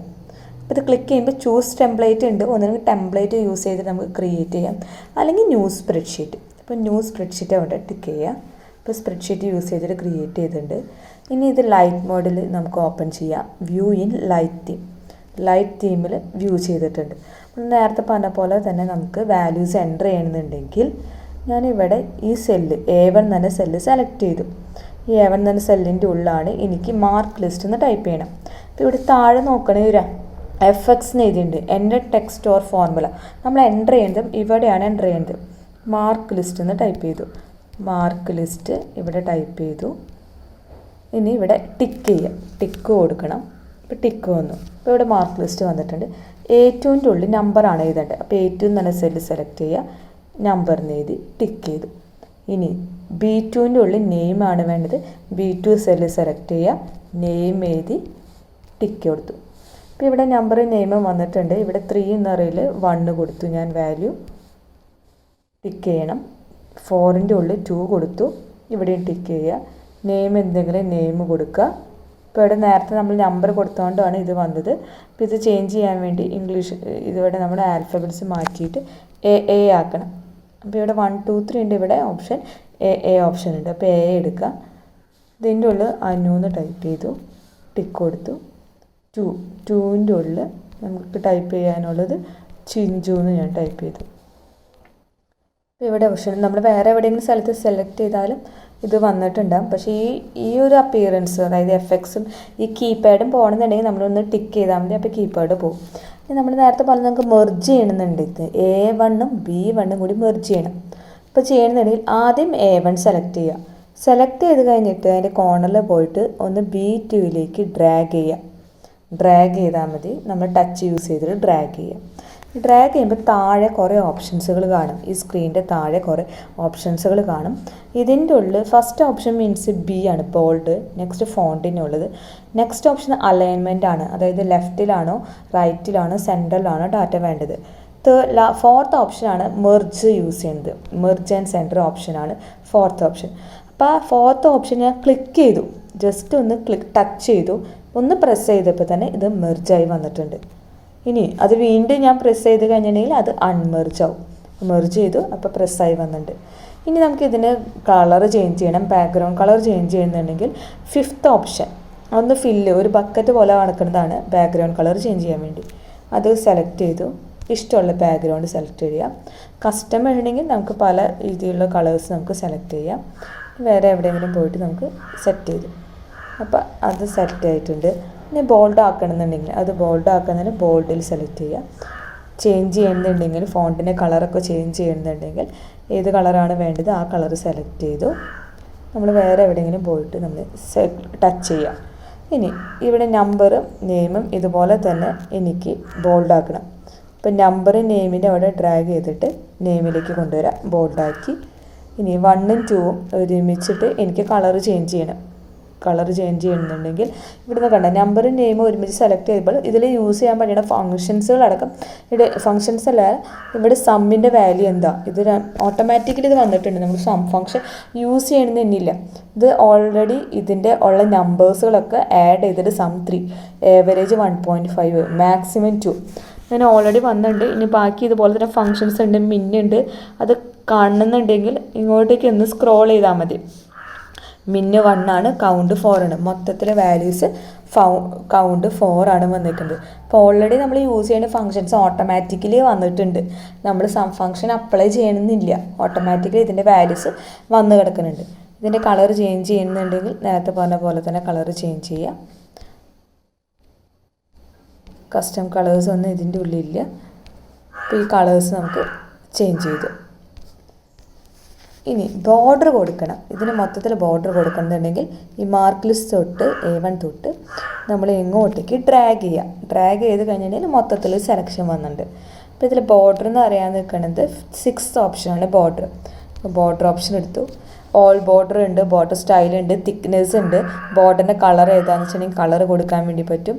അപ്പോൾ ഇത് ക്ലിക്ക് ചെയ്യുമ്പോൾ ചൂസ് ടെംപ്ലേറ്റ് ഉണ്ട്. ഒന്നുകിൽ ടെംപ്ലേറ്റ് യൂസ് ചെയ്തിട്ട് നമുക്ക് ക്രിയേറ്റ് ചെയ്യാം, അല്ലെങ്കിൽ ന്യൂ സ്പ്രെഡ്ഷീറ്റ്. ഇപ്പോൾ ന്യൂ സ്പ്രെഡ്ഷീറ്റ് അവിടെ ടിക്ക് ചെയ്യുക. ഇപ്പോൾ സ്പ്രെഡ്ഷീറ്റ് യൂസ് ചെയ്തിട്ട് ക്രിയേറ്റ് ചെയ്തിട്ടുണ്ട്. ഇനി ഇത് ലൈറ്റ് മോഡിൽ നമുക്ക് ഓപ്പൺ ചെയ്യാം. വ്യൂ ഇൻ ലൈറ്റ് തീമിൽ വ്യൂ ചെയ്തിട്ടുണ്ട്. നേരത്തെ പറഞ്ഞ പോലെ തന്നെ നമുക്ക് വാല്യൂസ് എൻ്റർ ചെയ്യണമെന്നുണ്ടെങ്കിൽ ഞാനിവിടെ ഈ സെല്ല് A1 തന്നെ സെല്ല് സെലക്ട് ചെയ്തു. ഈ A1 തന്നെ സെല്ലിൻ്റെ ഉള്ളിലാണ് എനിക്ക് മാർക്ക് ലിസ്റ്റ് എന്ന് ടൈപ്പ് ചെയ്യണം. അപ്പോൾ ഇവിടെ താഴെ നോക്കണേ ഒരു FX എഴുതിയിട്ടുണ്ട്, എൻ്റെ ടെക്സ്റ്റ് ഓർ ഫോർമുല. നമ്മൾ എൻ്റർ ചെയ്യേണ്ടത് ഇവിടെയാണ് എൻ്റർ ചെയ്യേണ്ടത്. മാർക്ക് ലിസ്റ്റ് എന്ന് ടൈപ്പ് ചെയ്തു. മാർക്ക് ലിസ്റ്റ് ഇവിടെ ടൈപ്പ് ചെയ്തു. ഇനി ഇവിടെ ടിക്ക് ചെയ്യാം, ടിക്ക് കൊടുക്കണം. ഇപ്പോൾ ടിക്ക് വന്നു. ഇപ്പോൾ ഇവിടെ മാർക്ക് ലിസ്റ്റ് വന്നിട്ടുണ്ട്. A2ൻ്റെ ഉള്ളിൽ നമ്പറാണ് എഴുതേണ്ടത്. അപ്പോൾ A2 എന്ന് പറഞ്ഞ സെല്ല് സെലക്ട് ചെയ്യുക, നമ്പറിന് എഴുതി ടിക്ക് ചെയ്തു. ഇനി B2ൻ്റെ ഉള്ളിൽ നെയിമാണ് വേണ്ടത്. B2 സെല്ല് സെലക്ട് ചെയ്യുക, നെയിം എഴുതി ടിക്ക് കൊടുത്തു. ഇപ്പോൾ ഇവിടെ നമ്പർ നെയിമും വന്നിട്ടുണ്ട്. ഇവിടെ 3 എന്ന അറിയിൽ 1 കൊടുത്തു ഞാൻ വാല്യൂ, ടിക്ക് ചെയ്യണം. 4ൻ്റെ ഉള്ളിൽ 2 കൊടുത്തു, ഇവിടെയും ടിക്ക് ചെയ്യുക. നെയിം എന്തെങ്കിലും നെയിം കൊടുക്കുക. ഇപ്പോൾ ഇവിടെ നേരത്തെ നമ്മൾ നമ്പർ കൊടുത്തുകൊണ്ടാണ് ഇത് വന്നത്. അപ്പോൾ ഇത് ചേഞ്ച് ചെയ്യാൻ വേണ്ടി ഇംഗ്ലീഷ് ഇതിവിടെ നമ്മൾ ആൽഫബറ്റ്സ് മാറ്റിയിട്ട് A ആക്കണം. അപ്പോൾ ഇവിടെ 1 2 3 ഉണ്ട്, ഇവിടെ ഓപ്ഷൻ A ഓപ്ഷൻ ഉണ്ട്. അപ്പോൾ A എടുക്കുക. ഇതിൻ്റെ ഉള്ളിൽ അനു എന്ന് ടൈപ്പ് ചെയ്തു, ടിക്ക് കൊടുത്തു. 2ൻ്റെ ഉള്ളിൽ നമുക്ക് ടൈപ്പ് ചെയ്യാനുള്ളത് ചിഞ്ചു എന്ന് ഞാൻ ടൈപ്പ് ചെയ്തു. അപ്പോൾ ഇവിടെ ഓപ്ഷൻ നമ്മൾ വേറെ എവിടെയെങ്കിലും സ്ഥലത്ത് സെലക്ട് ചെയ്താലും ഇത് വന്നിട്ടുണ്ടാകും. പക്ഷേ ഈ ഒരു അപ്പിയറൻസ്, അതായത് FXും ഈ കീപാഡും പോകണമെന്നുണ്ടെങ്കിൽ നമ്മളൊന്ന് ടിക്ക് ചെയ്താൽ മതി. അപ്പോൾ കീപാഡ് പോകും. നമ്മൾ നേരത്തെ പറഞ്ഞത് നമുക്ക് മെർജ് ചെയ്യണമെന്നുണ്ട്. ഇത് A1ഉം B1ഉം കൂടി മെർജ് ചെയ്യണം. അപ്പോൾ ചെയ്യണമെന്നുണ്ടെങ്കിൽ ആദ്യം A1 സെലക്ട് ചെയ്യുക. സെലക്ട് ചെയ്ത് കഴിഞ്ഞിട്ട് അതിൻ്റെ കോർണറിൽ പോയിട്ട് ഒന്ന് B2ലേക്ക് ഡ്രാഗ് ചെയ്യുക. ഡ്രാഗ് ചെയ്താൽ മതി. നമ്മൾ ടച്ച് യൂസ് ചെയ്തിട്ട് ഡ്രാഗ് ചെയ്യുക. ഡ്രാഗ് ചെയ്യുമ്പോൾ താഴെ കുറേ ഓപ്ഷൻസുകൾ കാണും. ഈ സ്ക്രീനിൻ്റെ താഴെ കുറേ ഓപ്ഷൻസുകൾ കാണും. ഇതിൻ്റെ ഉള്ളിൽ ഫസ്റ്റ് ഓപ്ഷൻ മീൻസ് B ആണ്, ബോൾഡ്. നെക്സ്റ്റ് ഫോണ്ടിനുള്ളത്. നെക്സ്റ്റ് ഓപ്ഷൻ അലൈൻമെൻ്റ് ആണ്, അതായത് ലെഫ്റ്റിലാണോ റൈറ്റിലാണോ സെൻറ്ററിലാണോ ഡാറ്റ വേണ്ടത്. ഫോർത്ത് ഓപ്ഷനാണ് മെർജ് യൂസ് ചെയ്യുന്നത്. മെർജ് ആൻഡ് സെൻറ്റർ ഓപ്ഷനാണ് ഫോർത്ത് ഓപ്ഷൻ. അപ്പോൾ ആ ഫോർത്ത് ഓപ്ഷൻ ഞാൻ ക്ലിക്ക് ചെയ്തു, ജസ്റ്റ് ഒന്ന് ടച്ച് ചെയ്തു, ഒന്ന് പ്രസ് ചെയ്തപ്പോൾ തന്നെ ഇത് മെർജായി വന്നിട്ടുണ്ട്. ഇനി അത് വീണ്ടും ഞാൻ പ്രസ് ചെയ്ത് കഴിഞ്ഞിട്ടുണ്ടെങ്കിൽ അത് അൺമെർജ് ആവും. മെർജ് ചെയ്തു. അപ്പോൾ പ്രസ്സായി വന്നിട്ടുണ്ട്. ഇനി നമുക്ക് ഇതിന് കളർ ചേഞ്ച് ചെയ്യണം, ബാക്ക്ഗ്രൗണ്ട് കളർ ചേഞ്ച് ചെയ്യുന്നുണ്ടെങ്കിൽ 5th ഓപ്ഷൻ ഒന്ന് ഫില്ല്, ഒരു ബക്കറ്റ് പോലെ നടക്കുന്നതാണ് ബാക്ക്ഗ്രൗണ്ട് കളർ ചേഞ്ച് ചെയ്യാൻ വേണ്ടി. അത് സെലക്ട് ചെയ്തു. ഇഷ്ടമുള്ള ബാക്ക്ഗ്രൗണ്ട് സെലക്ട് ചെയ്യാം. കസ്റ്റം വേണമെങ്കിൽ നമുക്ക് പല രീതിയിലുള്ള കളേഴ്സ് നമുക്ക് സെലക്ട് ചെയ്യാം. വേറെ എവിടെയെങ്കിലും പോയിട്ട് നമുക്ക് സെറ്റ് ചെയ്തു. അപ്പോൾ അത് സെറ്റ് ആയിട്ടുണ്ട്. ഇനി ബോൾഡ് ആക്കണമെന്നുണ്ടെങ്കിൽ അത് ബോൾഡ് ആക്കുന്നതിന് ബോൾഡിൽ സെലക്ട് ചെയ്യാം. ചേഞ്ച് ചെയ്യുന്നുണ്ടെങ്കിൽ ഫോണ്ടിൻ്റെ കളറൊക്കെ ചേഞ്ച് ചെയ്യുന്നുണ്ടെങ്കിൽ ഏത് കളറാണ് വേണ്ടത് ആ കളർ സെലക്ട് ചെയ്തു. നമ്മൾ വേറെ എവിടെയെങ്കിലും പോയിട്ട് നമ്മൾ ടച്ച് ചെയ്യാം. ഇനി ഇവിടെ നമ്പറും നെയിമും ഇതുപോലെ തന്നെ എനിക്ക് ബോൾഡ് ആക്കണം. ഇപ്പം നമ്പറും നെയിമിൻ്റെ അവിടെ ഡ്രാഗ് ചെയ്തിട്ട് നെയിമിലേക്ക് കൊണ്ടുവരാം, ബോൾഡാക്കി. ഇനി 1ഉം 2ഉം ഒരുമിച്ചിട്ട് എനിക്ക് കളർ ചേഞ്ച് ചെയ്യണം. കളർ ചേഞ്ച് ചെയ്യുന്നുണ്ടെങ്കിൽ ഇവിടുന്ന് കണ്ട നമ്പറും നെയിമും ഒരുമിച്ച് സെലക്ട് ചെയ്യുമ്പോൾ ഇതിൽ യൂസ് ചെയ്യാൻ പറ്റുന്ന ഫങ്ഷൻസുകളടക്കം ഇവിടെ ഫങ്ഷൻസ് അല്ല, ഇവിടെ സമ്മിൻ്റെ വാല്യൂ എന്താ, ഇത് ഓട്ടോമാറ്റിക്കലി ഇത് വന്നിട്ടുണ്ട്. നമ്മൾ സം ഫങ്ഷൻ യൂസ് ചെയ്യണമെന്നില്ല. ഇത് ഓൾറെഡി ഇതിൻ്റെ ഉള്ള നമ്പേഴ്സുകളൊക്കെ ആഡ് ചെയ്തിട്ട് സം 3, ഏവറേജ് 1.5, മാക്സിമം 2 അങ്ങനെ ഓൾറെഡി വന്നിട്ടുണ്ട്. ഇനി ബാക്കി ഇതുപോലെ തന്നെ ഫങ്ഷൻസ് ഉണ്ട്, മിന്നുണ്ട്. അത് കാണുന്നുണ്ടെങ്കിൽ ഇങ്ങോട്ടേക്ക് ഒന്ന് സ്ക്രോൾ ചെയ്താൽ മതി. മിന്ന് 1 ആണ്, കൗണ്ട് 4 ആണ്. മൊത്തത്തിലെ വാല്യൂസ് കൗണ്ട് 4 ആണ് വന്നിരിക്കുന്നത്. അപ്പോൾ ഓൾറെഡി നമ്മൾ യൂസ് ചെയ്യുന്ന ഫങ്ഷൻസ് ഓട്ടോമാറ്റിക്കലി വന്നിട്ടുണ്ട്. നമ്മൾ സം ഫങ്ഷൻ അപ്ലൈ ചെയ്യണമെന്നില്ല, ഓട്ടോമാറ്റിക്കലി ഇതിൻ്റെ വാല്യൂസ് വന്ന് കിടക്കുന്നുണ്ട്. ഇതിൻ്റെ കളർ ചേഞ്ച് ചെയ്യുന്നുണ്ടെങ്കിൽ നേരത്തെ പറഞ്ഞ പോലെ തന്നെ കളർ ചേഞ്ച് ചെയ്യാം. കസ്റ്റം കളേഴ്സ് ഒന്നും ഇതിൻ്റെ ഉള്ളിലില്ല. അപ്പോൾ ഈ കളേഴ്സ് നമുക്ക് ചേഞ്ച് ചെയ്തു. ഇനി ബോർഡർ കൊടുക്കണം. ഇതിന് മൊത്തത്തിൽ ബോർഡർ കൊടുക്കണമെന്നുണ്ടെങ്കിൽ ഈ മാർക്ക് ലിസ്റ്റ് തൊട്ട് A1 തൊട്ട് നമ്മൾ ഇങ്ങോട്ടേക്ക് ഡ്രാഗ് ചെയ്യാം. ഡ്രാഗ് ചെയ്ത് കഴിഞ്ഞിട്ടുണ്ടെങ്കിൽ മൊത്തത്തിൽ സെലക്ഷൻ വന്നിട്ടുണ്ട്. അപ്പോൾ ഇതിൽ ബോർഡർ എന്ന് അറിയാൻ നിൽക്കുന്നത് 6th ഓപ്ഷനാണ് ബോർഡർ. ബോർഡർ ഓപ്ഷൻ എടുത്തു. ഓൾ ബോർഡർ ഉണ്ട്, ബോർഡർ സ്റ്റൈൽ ഉണ്ട്, തിക്നെസ് ഉണ്ട്. ബോർഡറിൻ്റെ കളർ ഏതാണെന്ന് വെച്ചിട്ടുണ്ടെങ്കിൽ കളർ കൊടുക്കാൻ വേണ്ടി പറ്റും.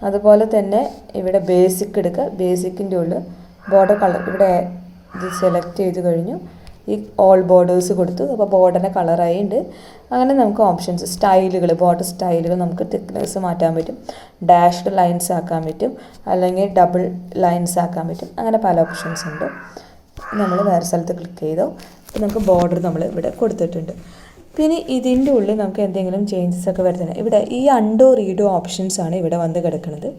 അതുപോലെ തന്നെ ഇവിടെ ബേസിക് എടുക്കുക. ബേസിക്കിൻ്റെ ഉള്ളിൽ ബോർഡർ കളർ ഇവിടെ ഇത് സെലക്ട് ചെയ്ത് കഴിഞ്ഞു. ഈ ഓൾ ബോർഡേഴ്സ് കൊടുത്തു. അപ്പോൾ ബോർഡറിൻ്റെ കളറായി ഉണ്ട്. അങ്ങനെ നമുക്ക് ഓപ്ഷൻസ് സ്റ്റൈലുകൾ, ബോർഡർ സ്റ്റൈലുകൾ നമുക്ക് തിക്നെസ് മാറ്റാൻ പറ്റും, ഡാഷ്ഡ് ലൈൻസ് ആക്കാൻ പറ്റും, അല്ലെങ്കിൽ ഡബിൾ ലൈൻസ് ആക്കാൻ പറ്റും. അങ്ങനെ പല ഓപ്ഷൻസ് ഉണ്ട്. നമ്മൾ വേറെ സ്ഥലത്ത് ക്ലിക്ക് ചെയ്തോ. അപ്പോൾ നമുക്ക് ബോർഡർ നമ്മൾ ഇവിടെ കൊടുത്തിട്ടുണ്ട്. പിന്നെ ഇതിൻ്റെ ഉള്ളിൽ നമുക്ക് എന്തെങ്കിലും ചേഞ്ചസ് ഒക്കെ വരുത്തണം. ഇവിടെ ഈ അണ്ടോ റീഡോ ഓപ്ഷൻസാണ് ഇവിടെ വന്ന് കിടക്കുന്നത്.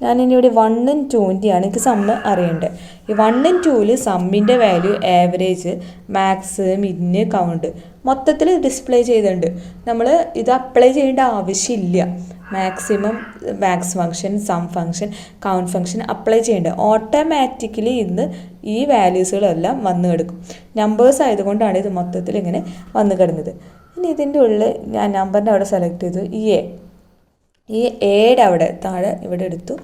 ഞാനിനി ഇവിടെ 1ഉം 2ൻ്റെയാണ് എനിക്ക് സമ്മ് അറിയേണ്ടത്. ഈ 1ഉം 2ൽ സമ്മിൻ്റെ value, average, max, min, count മൊത്തത്തിൽ ഡിസ്പ്ലേ ചെയ്തിട്ടുണ്ട്. നമ്മൾ ഇത് അപ്ലൈ ചെയ്യേണ്ട ആവശ്യമില്ല. Maximum, max function, sum function, count function apply ചെയ്യേണ്ടത് ഓട്ടോമാറ്റിക്കലി ഇന്ന് ഈ വാല്യൂസുകളെല്ലാം വന്ന് കിടക്കും. നമ്പേഴ്സ് ആയതുകൊണ്ടാണ് ഇത് മൊത്തത്തിൽ ഇങ്ങനെ വന്ന് കിടന്നത്. ഇനി ഇതിൻ്റെ ഉള്ളിൽ ഞാൻ നമ്പറിൻ്റെ അവിടെ സെലക്ട് ചെയ്തു. ഈ എയുടെ അവിടെ താഴെ ഇവിടെ എടുത്തു.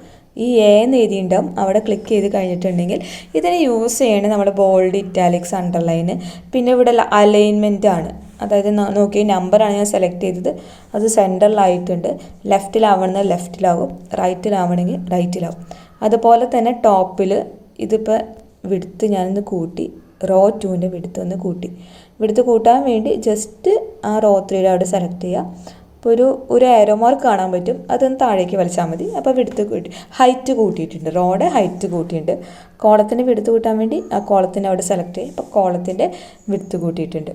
ഈ എന്ന് എഴുതിയിട്ടുണ്ടാവും. അവിടെ ക്ലിക്ക് ചെയ്ത് കഴിഞ്ഞിട്ടുണ്ടെങ്കിൽ ഇതിനെ യൂസ് ചെയ്യണത് നമ്മുടെ ബോൾഡ്, ഇറ്റാലിക്സ്, അണ്ടർലൈന്, പിന്നെ ഇവിടെ അലൈൻമെൻ്റ് ആണ്. അതായത് നോക്കി നമ്പറാണ് ഞാൻ സെലക്ട് ചെയ്തത്, അത് സെൻറ്ററിലായിട്ടുണ്ട്. ലെഫ്റ്റിലാവണമെങ്കിൽ ലെഫ്റ്റിലാവും, റൈറ്റിലാവണമെങ്കിൽ റൈറ്റിലാവും. അതുപോലെ തന്നെ ടോപ്പിൽ ഇതിപ്പോൾ വിടുത്ത് ഞാനൊന്ന് കൂട്ടി, റോ 2ൻ്റെ വിടുത്ത് ഒന്ന് കൂട്ടി. വിടുത്ത് കൂട്ടാൻ വേണ്ടി ജസ്റ്റ് ആ റോ 3യുടെ അവിടെ സെലക്ട് ചെയ്യുക. അപ്പോൾ ഒരു ആരോ മാർക്ക് കാണാൻ പറ്റും, അതൊന്ന് താഴേക്ക് വലിച്ചാൽ മതി. അപ്പോൾ വിടുത്ത് കൂട്ടി, ഹൈറ്റ് കൂട്ടിയിട്ടുണ്ട്, റോഡ് ഹൈറ്റ് കൂട്ടിയിട്ടുണ്ട്. കോളത്തിൻ്റെ വിടുത്ത് കൂട്ടാൻ വേണ്ടി ആ കോളത്തിൻ്റെ അവിടെ സെലക്ട് ചെയ്യും. അപ്പോൾ കോളത്തിൻ്റെ വിടുത്ത് കൂട്ടിയിട്ടുണ്ട്.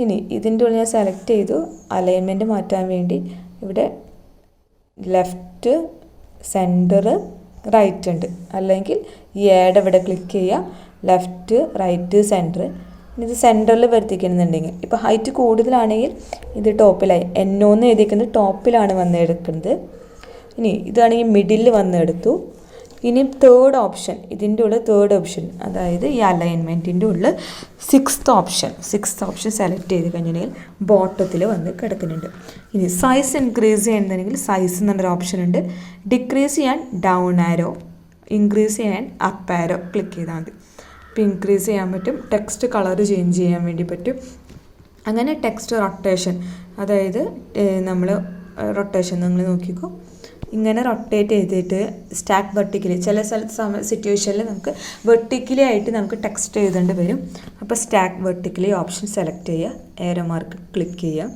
ഇനി ഇതിൻ്റെ ഉള്ളിൽ ഞാൻ സെലക്ട് ചെയ്തു. അലൈൻമെൻറ്റ് മാറ്റാൻ വേണ്ടി ഇവിടെ ലെഫ്റ്റ്, സെൻറ്റർ, റൈറ്റ് ഉണ്ട്. അല്ലെങ്കിൽ ഈ ആഡ് ഇവിടെ ക്ലിക്ക് ചെയ്യുക, ലെഫ്റ്റ്, റൈറ്റ്, സെൻറ്റർ. ഇത് സെൻറ്ററിൽ വരുത്തിക്കുന്നുണ്ടെങ്കിൽ ഇപ്പോൾ ഹൈറ്റ് കൂടുതലാണെങ്കിൽ ഇത് ടോപ്പിലായി. എന്നോന്ന് എഴുതിക്കുന്നത് ടോപ്പിലാണ് വന്ന് എടുക്കുന്നത്. ഇനി ഇതാണെങ്കിൽ മിഡിൽ വന്ന് എടുത്തു. ഇനി തേർഡ് ഓപ്ഷൻ, ഇതിൻ്റെ ഉള്ളിൽ തേർഡ് ഓപ്ഷൻ, അതായത് ഈ അലൈൻമെൻറ്റിൻ്റെ ഉള്ളിൽ 6th ഓപ്ഷൻ സെലക്ട് ചെയ്ത് കഴിഞ്ഞിട്ടുണ്ടെങ്കിൽ ബോട്ടത്തിൽ വന്ന് കിടക്കുന്നുണ്ട്. ഇനി സൈസ് ഇൻക്രീസ് ചെയ്യണമെന്നുണ്ടെങ്കിൽ സൈസ് എന്നൊരു ഓപ്ഷൻ ഉണ്ട്. ഡിക്രീസ് ചെയ്യാൻ ഡൗൺ ആരോ, ഇൻക്രീസ് ചെയ്യാൻ അപ്പ് ആരോ ക്ലിക്ക് ചെയ്താൽ മതി. ഇപ്പോൾ ഇൻക്രീസ് ചെയ്യാൻ പറ്റും, ടെക്സ്റ്റ് കളർ ചേഞ്ച് ചെയ്യാൻ വേണ്ടി പറ്റും. അങ്ങനെ ടെക്സ്റ്റ് റൊട്ടേഷൻ, അതായത് നമ്മൾ റൊട്ടേഷൻ നിങ്ങൾ നോക്കിക്കോ, ഇങ്ങനെ റൊട്ടേറ്റ് ചെയ്തിട്ട് സ്റ്റാക്ക് വെർട്ടിക്കലി, ചില സിറ്റുവേഷനിൽ നമുക്ക് വെർട്ടിക്കലി ആയിട്ട് നമുക്ക് ടെക്സ്റ്റ് എഴുതേണ്ടി വരും. അപ്പോൾ സ്റ്റാക്ക് വെർട്ടിക്കലി ഓപ്ഷൻ സെലക്ട് ചെയ്യുക, ഏരോ മാർക്ക് ക്ലിക്ക് ചെയ്യുക.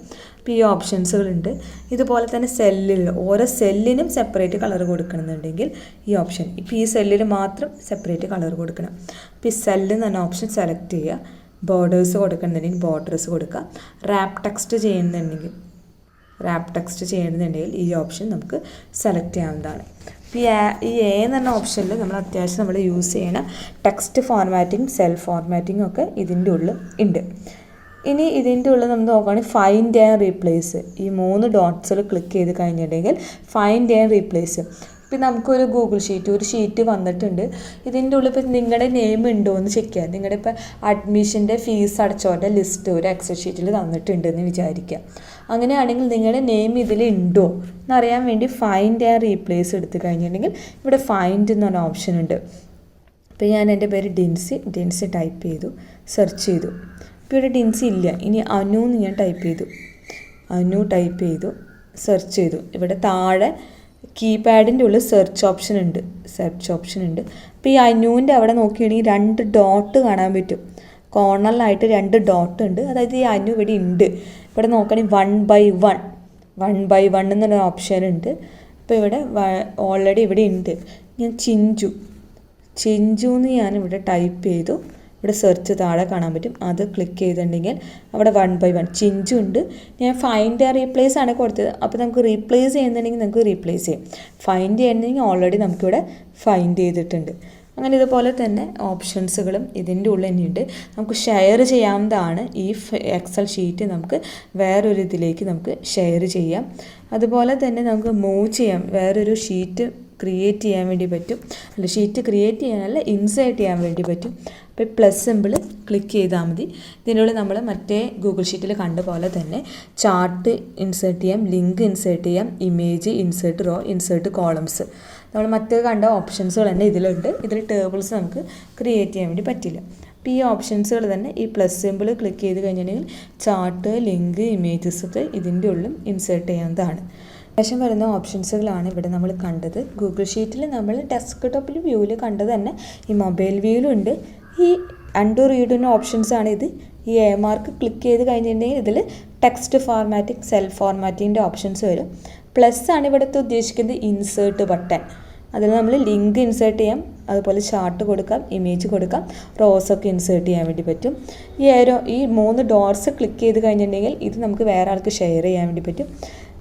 ഇപ്പോൾ ഈ ഓപ്ഷൻസുകളുണ്ട്. ഇതുപോലെ തന്നെ സെല്ലിൽ ഓരോ സെല്ലിനും സെപ്പറേറ്റ് കളർ കൊടുക്കണമെന്നുണ്ടെങ്കിൽ ഈ ഓപ്ഷൻ, ഇപ്പോൾ ഈ സെല്ലിൽ മാത്രം സെപ്പറേറ്റ് കളർ കൊടുക്കണം. അപ്പോൾ ഈ സെല്ല് എന്ന് പറഞ്ഞ ഓപ്ഷൻ സെലക്ട് ചെയ്യുക. ബോർഡേഴ്സ് കൊടുക്കണമെന്നുണ്ടെങ്കിൽ ബോർഡേഴ്സ് കൊടുക്കുക. റാപ്പ് ടെക്സ്റ്റ് ചെയ്യണമെന്നുണ്ടെങ്കിൽ ഈ ഓപ്ഷൻ നമുക്ക് സെലക്ട് ചെയ്യാവുന്നതാണ്. ഈ എ എന്ന് പറഞ്ഞ ഓപ്ഷനിൽ നമ്മൾ അത്യാവശ്യം നമ്മൾ യൂസ് ചെയ്യണ ടെക്സ്റ്റ് ഫോർമാറ്റിംഗ്, സെൽ ഫോർമാറ്റിംഗ് ഒക്കെ ഇതിൻ്റെ ഉള്ളിൽ ഉണ്ട്. ഇനി ഇതിൻ്റെ ഉള്ളിൽ നമ്മൾ നോക്കുകയാണെങ്കിൽ ഫൈൻഡ് ആൻഡ് റീപ്ലേസ്, ഈ 3 ഡോട്ട്സിൽ ക്ലിക്ക് ചെയ്ത് കഴിഞ്ഞിട്ടുണ്ടെങ്കിൽ ഫൈൻഡ് ആൻഡ് റീപ്ലേസ്. ഇപ്പം നമുക്കൊരു ഗൂഗിൾ ഷീറ്റ്, ഒരു ഷീറ്റ് വന്നിട്ടുണ്ട്. ഇതിൻ്റെ ഉള്ളിൽ ഇപ്പോൾ നിങ്ങളുടെ നെയിം ഉണ്ടോ എന്ന് ചെക്ക് ചെയ്യുക. നിങ്ങളുടെ ഇപ്പോൾ അഡ്മിഷൻ്റെ ഫീസ് അടച്ചവരുടെ ലിസ്റ്റ് ഒരു എക്സൽ ഷീറ്റിൽ തന്നിട്ടുണ്ട് എന്ന് വിചാരിക്കുക. അങ്ങനെയാണെങ്കിൽ നിങ്ങളുടെ നെയിം ഇതിലുണ്ടോ എന്നറിയാൻ വേണ്ടി ഫൈൻഡ് ആൻഡ് റീപ്ലേസ് എടുത്ത് കഴിഞ്ഞിട്ടുണ്ടെങ്കിൽ ഇവിടെ ഫൈൻഡ് എന്ന് പറഞ്ഞ ഓപ്ഷൻ ഉണ്ട്. ഇപ്പോൾ ഞാൻ എൻ്റെ പേര് ഡിൻസി ടൈപ്പ് ചെയ്തു, സെർച്ച് ചെയ്തു. ഇപ്പോൾ ഇവിടെ ഡിൻസി ഇല്ല. ഇനി അനു എന്ന് ഞാൻ ടൈപ്പ് ചെയ്തു, സെർച്ച് ചെയ്തു. ഇവിടെ താഴെ കീപാഡിൻ്റെ ഉള്ളിൽ സെർച്ച് ഓപ്ഷൻ ഉണ്ട്. അപ്പോൾ ഈ അനുവിൻ്റെ അവിടെ നോക്കുകയാണെങ്കിൽ 2 ഡോട്ട് കാണാൻ പറ്റും. കോർണറിലായിട്ട് 2 ഡോട്ട് ഉണ്ട്. അതായത് ഈ അനു ഇവിടെ ഉണ്ട്. ഇവിടെ നോക്കുകയാണെങ്കിൽ 1 by 1 എന്നൊരു ഓപ്ഷൻ ഉണ്ട്. അപ്പോൾ ഇവിടെ ഓൾറെഡി ഇവിടെ ഉണ്ട്. ഞാൻ ചിഞ്ചു എന്ന് ഞാനിവിടെ ടൈപ്പ് ചെയ്തു. ഇവിടെ സെർച്ച് താഴെ കാണാൻ പറ്റും. അത് ക്ലിക്ക് ചെയ്തിട്ടുണ്ടെങ്കിൽ അവിടെ 1 by 1 ചിഞ്ചു ഉണ്ട്. ഞാൻ ഫൈൻഡ് ആൻഡ് റീപ്ലേസ് ആണ് കൊടുത്തത്. അപ്പോൾ നമുക്ക് റീപ്ലേസ് ചെയ്യുന്നുണ്ടെങ്കിൽ നമുക്ക് റീപ്ലേസ് ചെയ്യാം. ഫൈൻഡ് ചെയ്യുന്നുണ്ടെങ്കിൽ ഓൾറെഡി നമുക്കിവിടെ ഫൈൻഡ് ചെയ്തിട്ടുണ്ട്. അങ്ങനെ ഇതുപോലെ തന്നെ ഓപ്ഷൻസുകളും ഇതിൻ്റെ ഉള്ളിൽ തന്നെയുണ്ട്. നമുക്ക് ഷെയർ ചെയ്യാവുന്നതാണ്. ഈ എക്സൽ ഷീറ്റ് നമുക്ക് വേറൊരു ഇതിലേക്ക് നമുക്ക് ഷെയർ ചെയ്യാം. അതുപോലെ തന്നെ നമുക്ക് മൂവ് ചെയ്യാം. വേറൊരു ഷീറ്റ് ക്രിയേറ്റ് ചെയ്യാൻ വേണ്ടി പറ്റും. ഷീറ്റ് ക്രിയേറ്റ് ചെയ്യാനല്ല, ഇൻസേർട്ട് ചെയ്യാൻ വേണ്ടി പറ്റും. അപ്പോൾ പ്ലസ് സിമ്പിൾ ക്ലിക്ക് ചെയ്താൽ മതി. ഇതിനുള്ളിൽ നമ്മൾ മറ്റേ ഗൂഗിൾ ഷീറ്റിൽ കണ്ട പോലെ തന്നെ ചാർട്ട് ഇൻസേർട്ട് ചെയ്യാം, ലിങ്ക് ഇൻസേർട്ട് ചെയ്യാം, image, insert raw, insert columns. നമ്മൾ മറ്റേ കണ്ട ഓപ്ഷൻസുകൾ തന്നെ ഇതിലുണ്ട്. ഇതിൽ ടേബിൾസ് നമുക്ക് ക്രിയേറ്റ് ചെയ്യാൻ വേണ്ടി പറ്റില്ല. അപ്പോൾ ഈ ഓപ്ഷൻസുകൾ തന്നെ ഈ പ്ലസ് സിമ്പിൾ ക്ലിക്ക് ചെയ്ത് കഴിഞ്ഞിട്ടുണ്ടെങ്കിൽ ചാർട്ട്, ലിങ്ക്, ഇമേജസ് ഒക്കെ ഇതിൻ്റെ ഉള്ളിൽ ഇൻസേർട്ട് ചെയ്യാവുന്നതാണ്. ശേഷം വരുന്ന ഓപ്ഷൻസുകളാണ് ഇവിടെ നമ്മൾ കണ്ടത്. ഗൂഗിൾ ഷീറ്റിൽ നമ്മൾ ഡെസ്ക്ടോപ്പിൽ വ്യൂവിൽ കണ്ടത് തന്നെ ഈ മൊബൈൽ വ്യൂവിലുണ്ട്. ഈ അൺഡു റീഡിന് ഓപ്ഷൻസാണ് ഇത്. ഈ എ മാർക്ക് ക്ലിക്ക് ചെയ്ത് കഴിഞ്ഞിട്ടുണ്ടെങ്കിൽ ഇതിൽ ടെക്സ്റ്റ് ഫോർമാറ്റിംഗ്, സെൽ ഫോർമാറ്റിങ്ങിൻ്റെ ഓപ്ഷൻസ് വരും. പ്ലസ് ആണ് ഇവിടുത്തെ ഉദ്ദേശിക്കുന്നത് ഇൻസേർട്ട് ബട്ടൺ. അതിൽ നമ്മൾ ലിങ്ക് ഇൻസേർട്ട് ചെയ്യാം, അതുപോലെ ചാർട്ട് കൊടുക്കാം, ഇമേജ് കൊടുക്കാം, റോസൊക്കെ ഇൻസേർട്ട് ചെയ്യാൻ വേണ്ടി പറ്റും. ഈ 3 ഡോട്ട്സ് ക്ലിക്ക് ചെയ്ത് കഴിഞ്ഞിട്ടുണ്ടെങ്കിൽ ഇത് നമുക്ക് വേറെ ആൾക്ക് ഷെയർ ചെയ്യാൻ വേണ്ടി പറ്റും.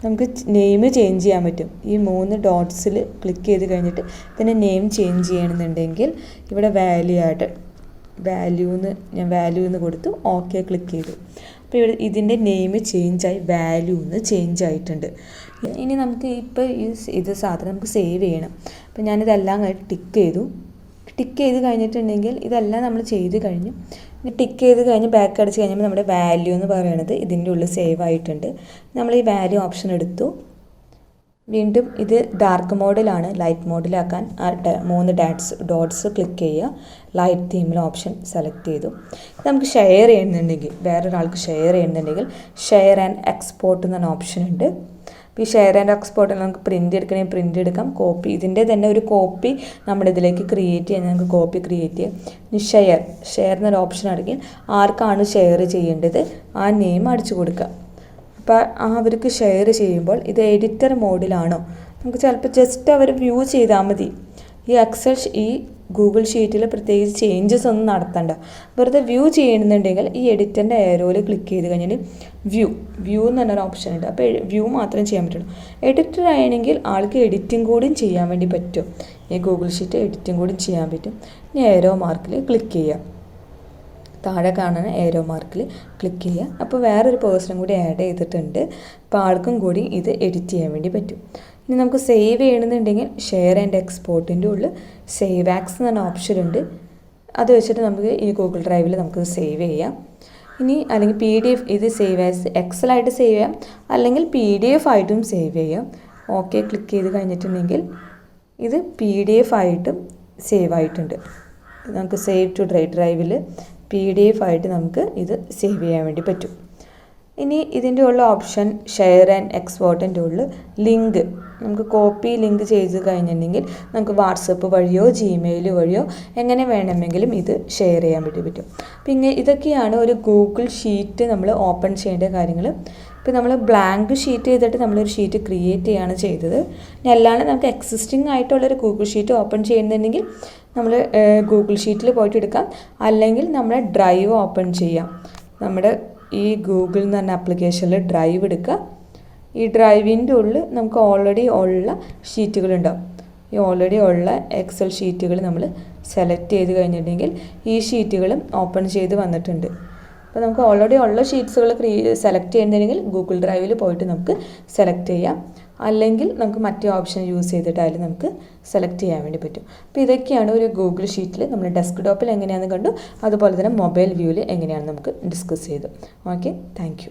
നമുക്ക് നെയിം ചേഞ്ച് ചെയ്യാൻ പറ്റും. ഈ 3 ഡോട്ട്സിൽ ക്ലിക്ക് ചെയ്ത് കഴിഞ്ഞിട്ട് ഇതിൻ്റെ നെയിം ചേഞ്ച് ചെയ്യണമെന്നുണ്ടെങ്കിൽ ഇവിടെ വാല്യൂ എന്ന് കൊടുത്തു, ഓക്കെ ക്ലിക്ക് ചെയ്തു. അപ്പോൾ ഇവിടെ ഇതിൻ്റെ നെയിം ചേഞ്ചായി, വാല്യൂ എന്ന് ചേഞ്ച് ആയിട്ടുണ്ട്. ഇനി നമുക്ക് ഇപ്പോൾ ഇത് സാധനം നമുക്ക് സേവ് ചെയ്യണം. അപ്പോൾ ഞാനിതെല്ലാം കഴിഞ്ഞ് ടിക്ക് ചെയ്ത് കഴിഞ്ഞിട്ടുണ്ടെങ്കിൽ ഇതെല്ലാം നമ്മൾ ചെയ്ത് കഴിഞ്ഞു. ടിക്ക് ചെയ്ത് കഴിഞ്ഞ് ബാക്ക് അടിച്ച് കഴിഞ്ഞപ്പോൾ നമ്മുടെ വാല്യൂ എന്ന് പറയുന്നത് ഇതിൻ്റെ ഉള്ളിൽ സേവ് ആയിട്ടുണ്ട്. നമ്മൾ ഈ വാല്യൂ ഓപ്ഷൻ എടുത്തു. വീണ്ടും ഇത് ഡാർക്ക് മോഡിലാണ്. ലൈറ്റ് മോഡിലാക്കാൻ 3 ഡോട്ട്സ് ക്ലിക്ക് ചെയ്യുക. ലൈറ്റ് തീമിൽ ഓപ്ഷൻ സെലക്ട് ചെയ്തു. നമുക്ക് ഷെയർ ചെയ്യുന്നുണ്ടെങ്കിൽ, വേറൊരാൾക്ക് ഷെയർ ചെയ്യുന്നുണ്ടെങ്കിൽ ഷെയർ ആൻഡ് എക്സ്പോർട്ട് എന്ന് പറഞ്ഞ ഓപ്ഷൻ ഉണ്ട്. അപ്പോൾ ഈ ഷെയർ ആൻഡ് എക്സ്പോർട്ടിൽ നമുക്ക് പ്രിൻ്റ് എടുക്കണമെങ്കിൽ പ്രിൻ്റ് എടുക്കാം. കോപ്പി, ഇതിൻ്റെ തന്നെ ഒരു കോപ്പി നമ്മുടെ ഇതിലേക്ക് ക്രിയേറ്റ് ചെയ്യാൻ നമുക്ക് കോപ്പി ക്രിയേറ്റ് ചെയ്യാം. ഇനി ഷെയർ എന്നൊരു ഓപ്ഷൻ അടങ്ങി ആർക്കാണ് ഷെയർ ചെയ്യേണ്ടത് ആ നെയിം അടിച്ചു കൊടുക്കുക. അപ്പോൾ അവർക്ക് ഷെയർ ചെയ്യുമ്പോൾ ഇത് എഡിറ്റർ മോഡിലാണോ, നമുക്ക് ചിലപ്പോൾ ജസ്റ്റ് അവർ വ്യൂ ചെയ്താൽ മതി. ഈ ഗൂഗിൾ ഷീറ്റിൽ പ്രത്യേകിച്ച് ചേഞ്ചസ് ഒന്നും നടത്തണ്ട. വെറുതെ വ്യൂ ചെയ്യണമെന്നുണ്ടെങ്കിൽ ഈ എഡിറ്ററിൻ്റെ ഏരോയിൽ ക്ലിക്ക് ചെയ്ത് കഴിഞ്ഞാൽ വ്യൂ എന്ന് പറഞ്ഞൊരു ഓപ്ഷൻ ഉണ്ട്. അപ്പോൾ വ്യൂ മാത്രം ചെയ്യാൻ പറ്റുള്ളൂ. എഡിറ്റർ ആണെങ്കിൽ ആൾക്ക് എഡിറ്റിംഗ് കൂടിയും ചെയ്യാൻ വേണ്ടി പറ്റും. ഈ ഗൂഗിൾ ഷീറ്റ് എഡിറ്റിംഗ് കൂടിയും ചെയ്യാൻ പറ്റും. ഇനി ഏരോ മാർക്കിൽ ക്ലിക്ക് ചെയ്യുക. താഴെ കാണുന്ന ഏരോ മാർക്കിൽ ക്ലിക്ക് ചെയ്യുക. അപ്പോൾ വേറൊരു പേഴ്സണും കൂടി ആഡ് ചെയ്തിട്ടുണ്ട്. അപ്പോൾ ആൾക്കും കൂടി ഇത് എഡിറ്റ് ചെയ്യാൻ വേണ്ടി പറ്റും. ഇനി നമുക്ക് സേവ് ചെയ്യണമെന്നുണ്ടെങ്കിൽ ഷെയർ ആൻഡ് എക്സ്പോർട്ടിൻ്റെ ഉള്ളിൽ സേവ് ആക്സ് എന്ന് പറഞ്ഞ ഓപ്ഷൻ ഉണ്ട്. അത് വെച്ചിട്ട് നമുക്ക് ഈ ഗൂഗിൾ ഡ്രൈവിൽ നമുക്ക് സേവ് ചെയ്യാം. ഇനി അല്ലെങ്കിൽ PDF ഇത് സേവ് ആസ് എക്സലായിട്ട് സേവ് ചെയ്യാം, അല്ലെങ്കിൽ PDF ആയിട്ടും സേവ് ചെയ്യാം. ഓക്കെ ക്ലിക്ക് ചെയ്ത് കഴിഞ്ഞിട്ടുണ്ടെങ്കിൽ ഇത് PDF ആയിട്ടും സേവ് ആയിട്ടുണ്ട്. നമുക്ക് സേവ് ടു ഡ്രൈവിൽ PDF ആയിട്ട് നമുക്ക് ഇത് സേവ് ചെയ്യാൻ വേണ്ടി പറ്റും. ഇനി ഇതിൻ്റെ ഉള്ള ഓപ്ഷൻ ഷെയർ ആൻഡ് എക്സ്പോർട്ടിൻ്റെ ഉള്ളിൽ ലിങ്ക്, നമുക്ക് കോപ്പി ലിങ്ക് ചെയ്ത് കഴിഞ്ഞിട്ടുണ്ടെങ്കിൽ നമുക്ക് വാട്സപ്പ് വഴിയോ ജിമെയിൽ വഴിയോ എങ്ങനെ വേണമെങ്കിലും ഇത് ഷെയർ ചെയ്യാൻ വേണ്ടി പറ്റും. പിന്നെ ഇതൊക്കെയാണ് ഒരു ഗൂഗിൾ ഷീറ്റ് നമ്മൾ ഓപ്പൺ ചെയ്യേണ്ട കാര്യങ്ങൾ. ഇപ്പോൾ നമ്മൾ ബ്ലാങ്ക് ഷീറ്റ് ചെയ്തിട്ട് നമ്മളൊരു ഷീറ്റ് ക്രിയേറ്റ് ചെയ്യുകയാണ് ചെയ്തത്. ഇനി അല്ലാണ്ട് നമുക്ക് എക്സിസ്റ്റിംഗ് ആയിട്ടുള്ളൊരു ഗൂഗിൾ ഷീറ്റ് ഓപ്പൺ ചെയ്യുന്നുണ്ടെങ്കിൽ നമ്മൾ ഗൂഗിൾ ഷീറ്റിൽ പോയിട്ട് എടുക്കാം, അല്ലെങ്കിൽ നമ്മുടെ ഡ്രൈവ് ഓപ്പൺ ചെയ്യാം. നമ്മുടെ ഈ ഗൂഗിൾ എന്ന് പറഞ്ഞ ആപ്ലിക്കേഷനിൽ ഡ്രൈവ് എടുക്കുക. ഈ ഡ്രൈവിൻ്റെ ഉള്ളിൽ നമുക്ക് ഓൾറെഡി ഉള്ള ഷീറ്റുകളുണ്ടാവും. ഈ ഓൾറെഡി ഉള്ള എക്സൽ ഷീറ്റുകൾ നമ്മൾ സെലക്ട് ചെയ്ത് കഴിഞ്ഞിട്ടുണ്ടെങ്കിൽ ഈ ഷീറ്റുകളും ഓപ്പൺ ചെയ്ത് വന്നിട്ടുണ്ട്. അപ്പോൾ നമുക്ക് ഓൾറെഡി ഉള്ള ഷീറ്റ്സുകൾ സെലക്ട് ചെയ്യുന്നുണ്ടെങ്കിൽ ഗൂഗിൾ ഡ്രൈവിൽ പോയിട്ട് നമുക്ക് സെലക്ട് ചെയ്യാം, അല്ലെങ്കിൽ നമുക്ക് മറ്റേ ഓപ്ഷൻ യൂസ് ചെയ്തിട്ടായാലും നമുക്ക് സെലക്ട് ചെയ്യാൻ വേണ്ടി പറ്റും. അപ്പോൾ ഇതൊക്കെയാണ് ഒരു ഗൂഗിൾ ഷീറ്റിൽ നമ്മൾ ഡെസ്ക്ടോപ്പിൽ എങ്ങനെയാണെന്ന് കണ്ടു, അതുപോലെ തന്നെ മൊബൈൽ വ്യൂവിൽ എങ്ങനെയാണെന്ന് നമുക്ക് ഡിസ്കസ് ചെയ്തു. Okay, thank you.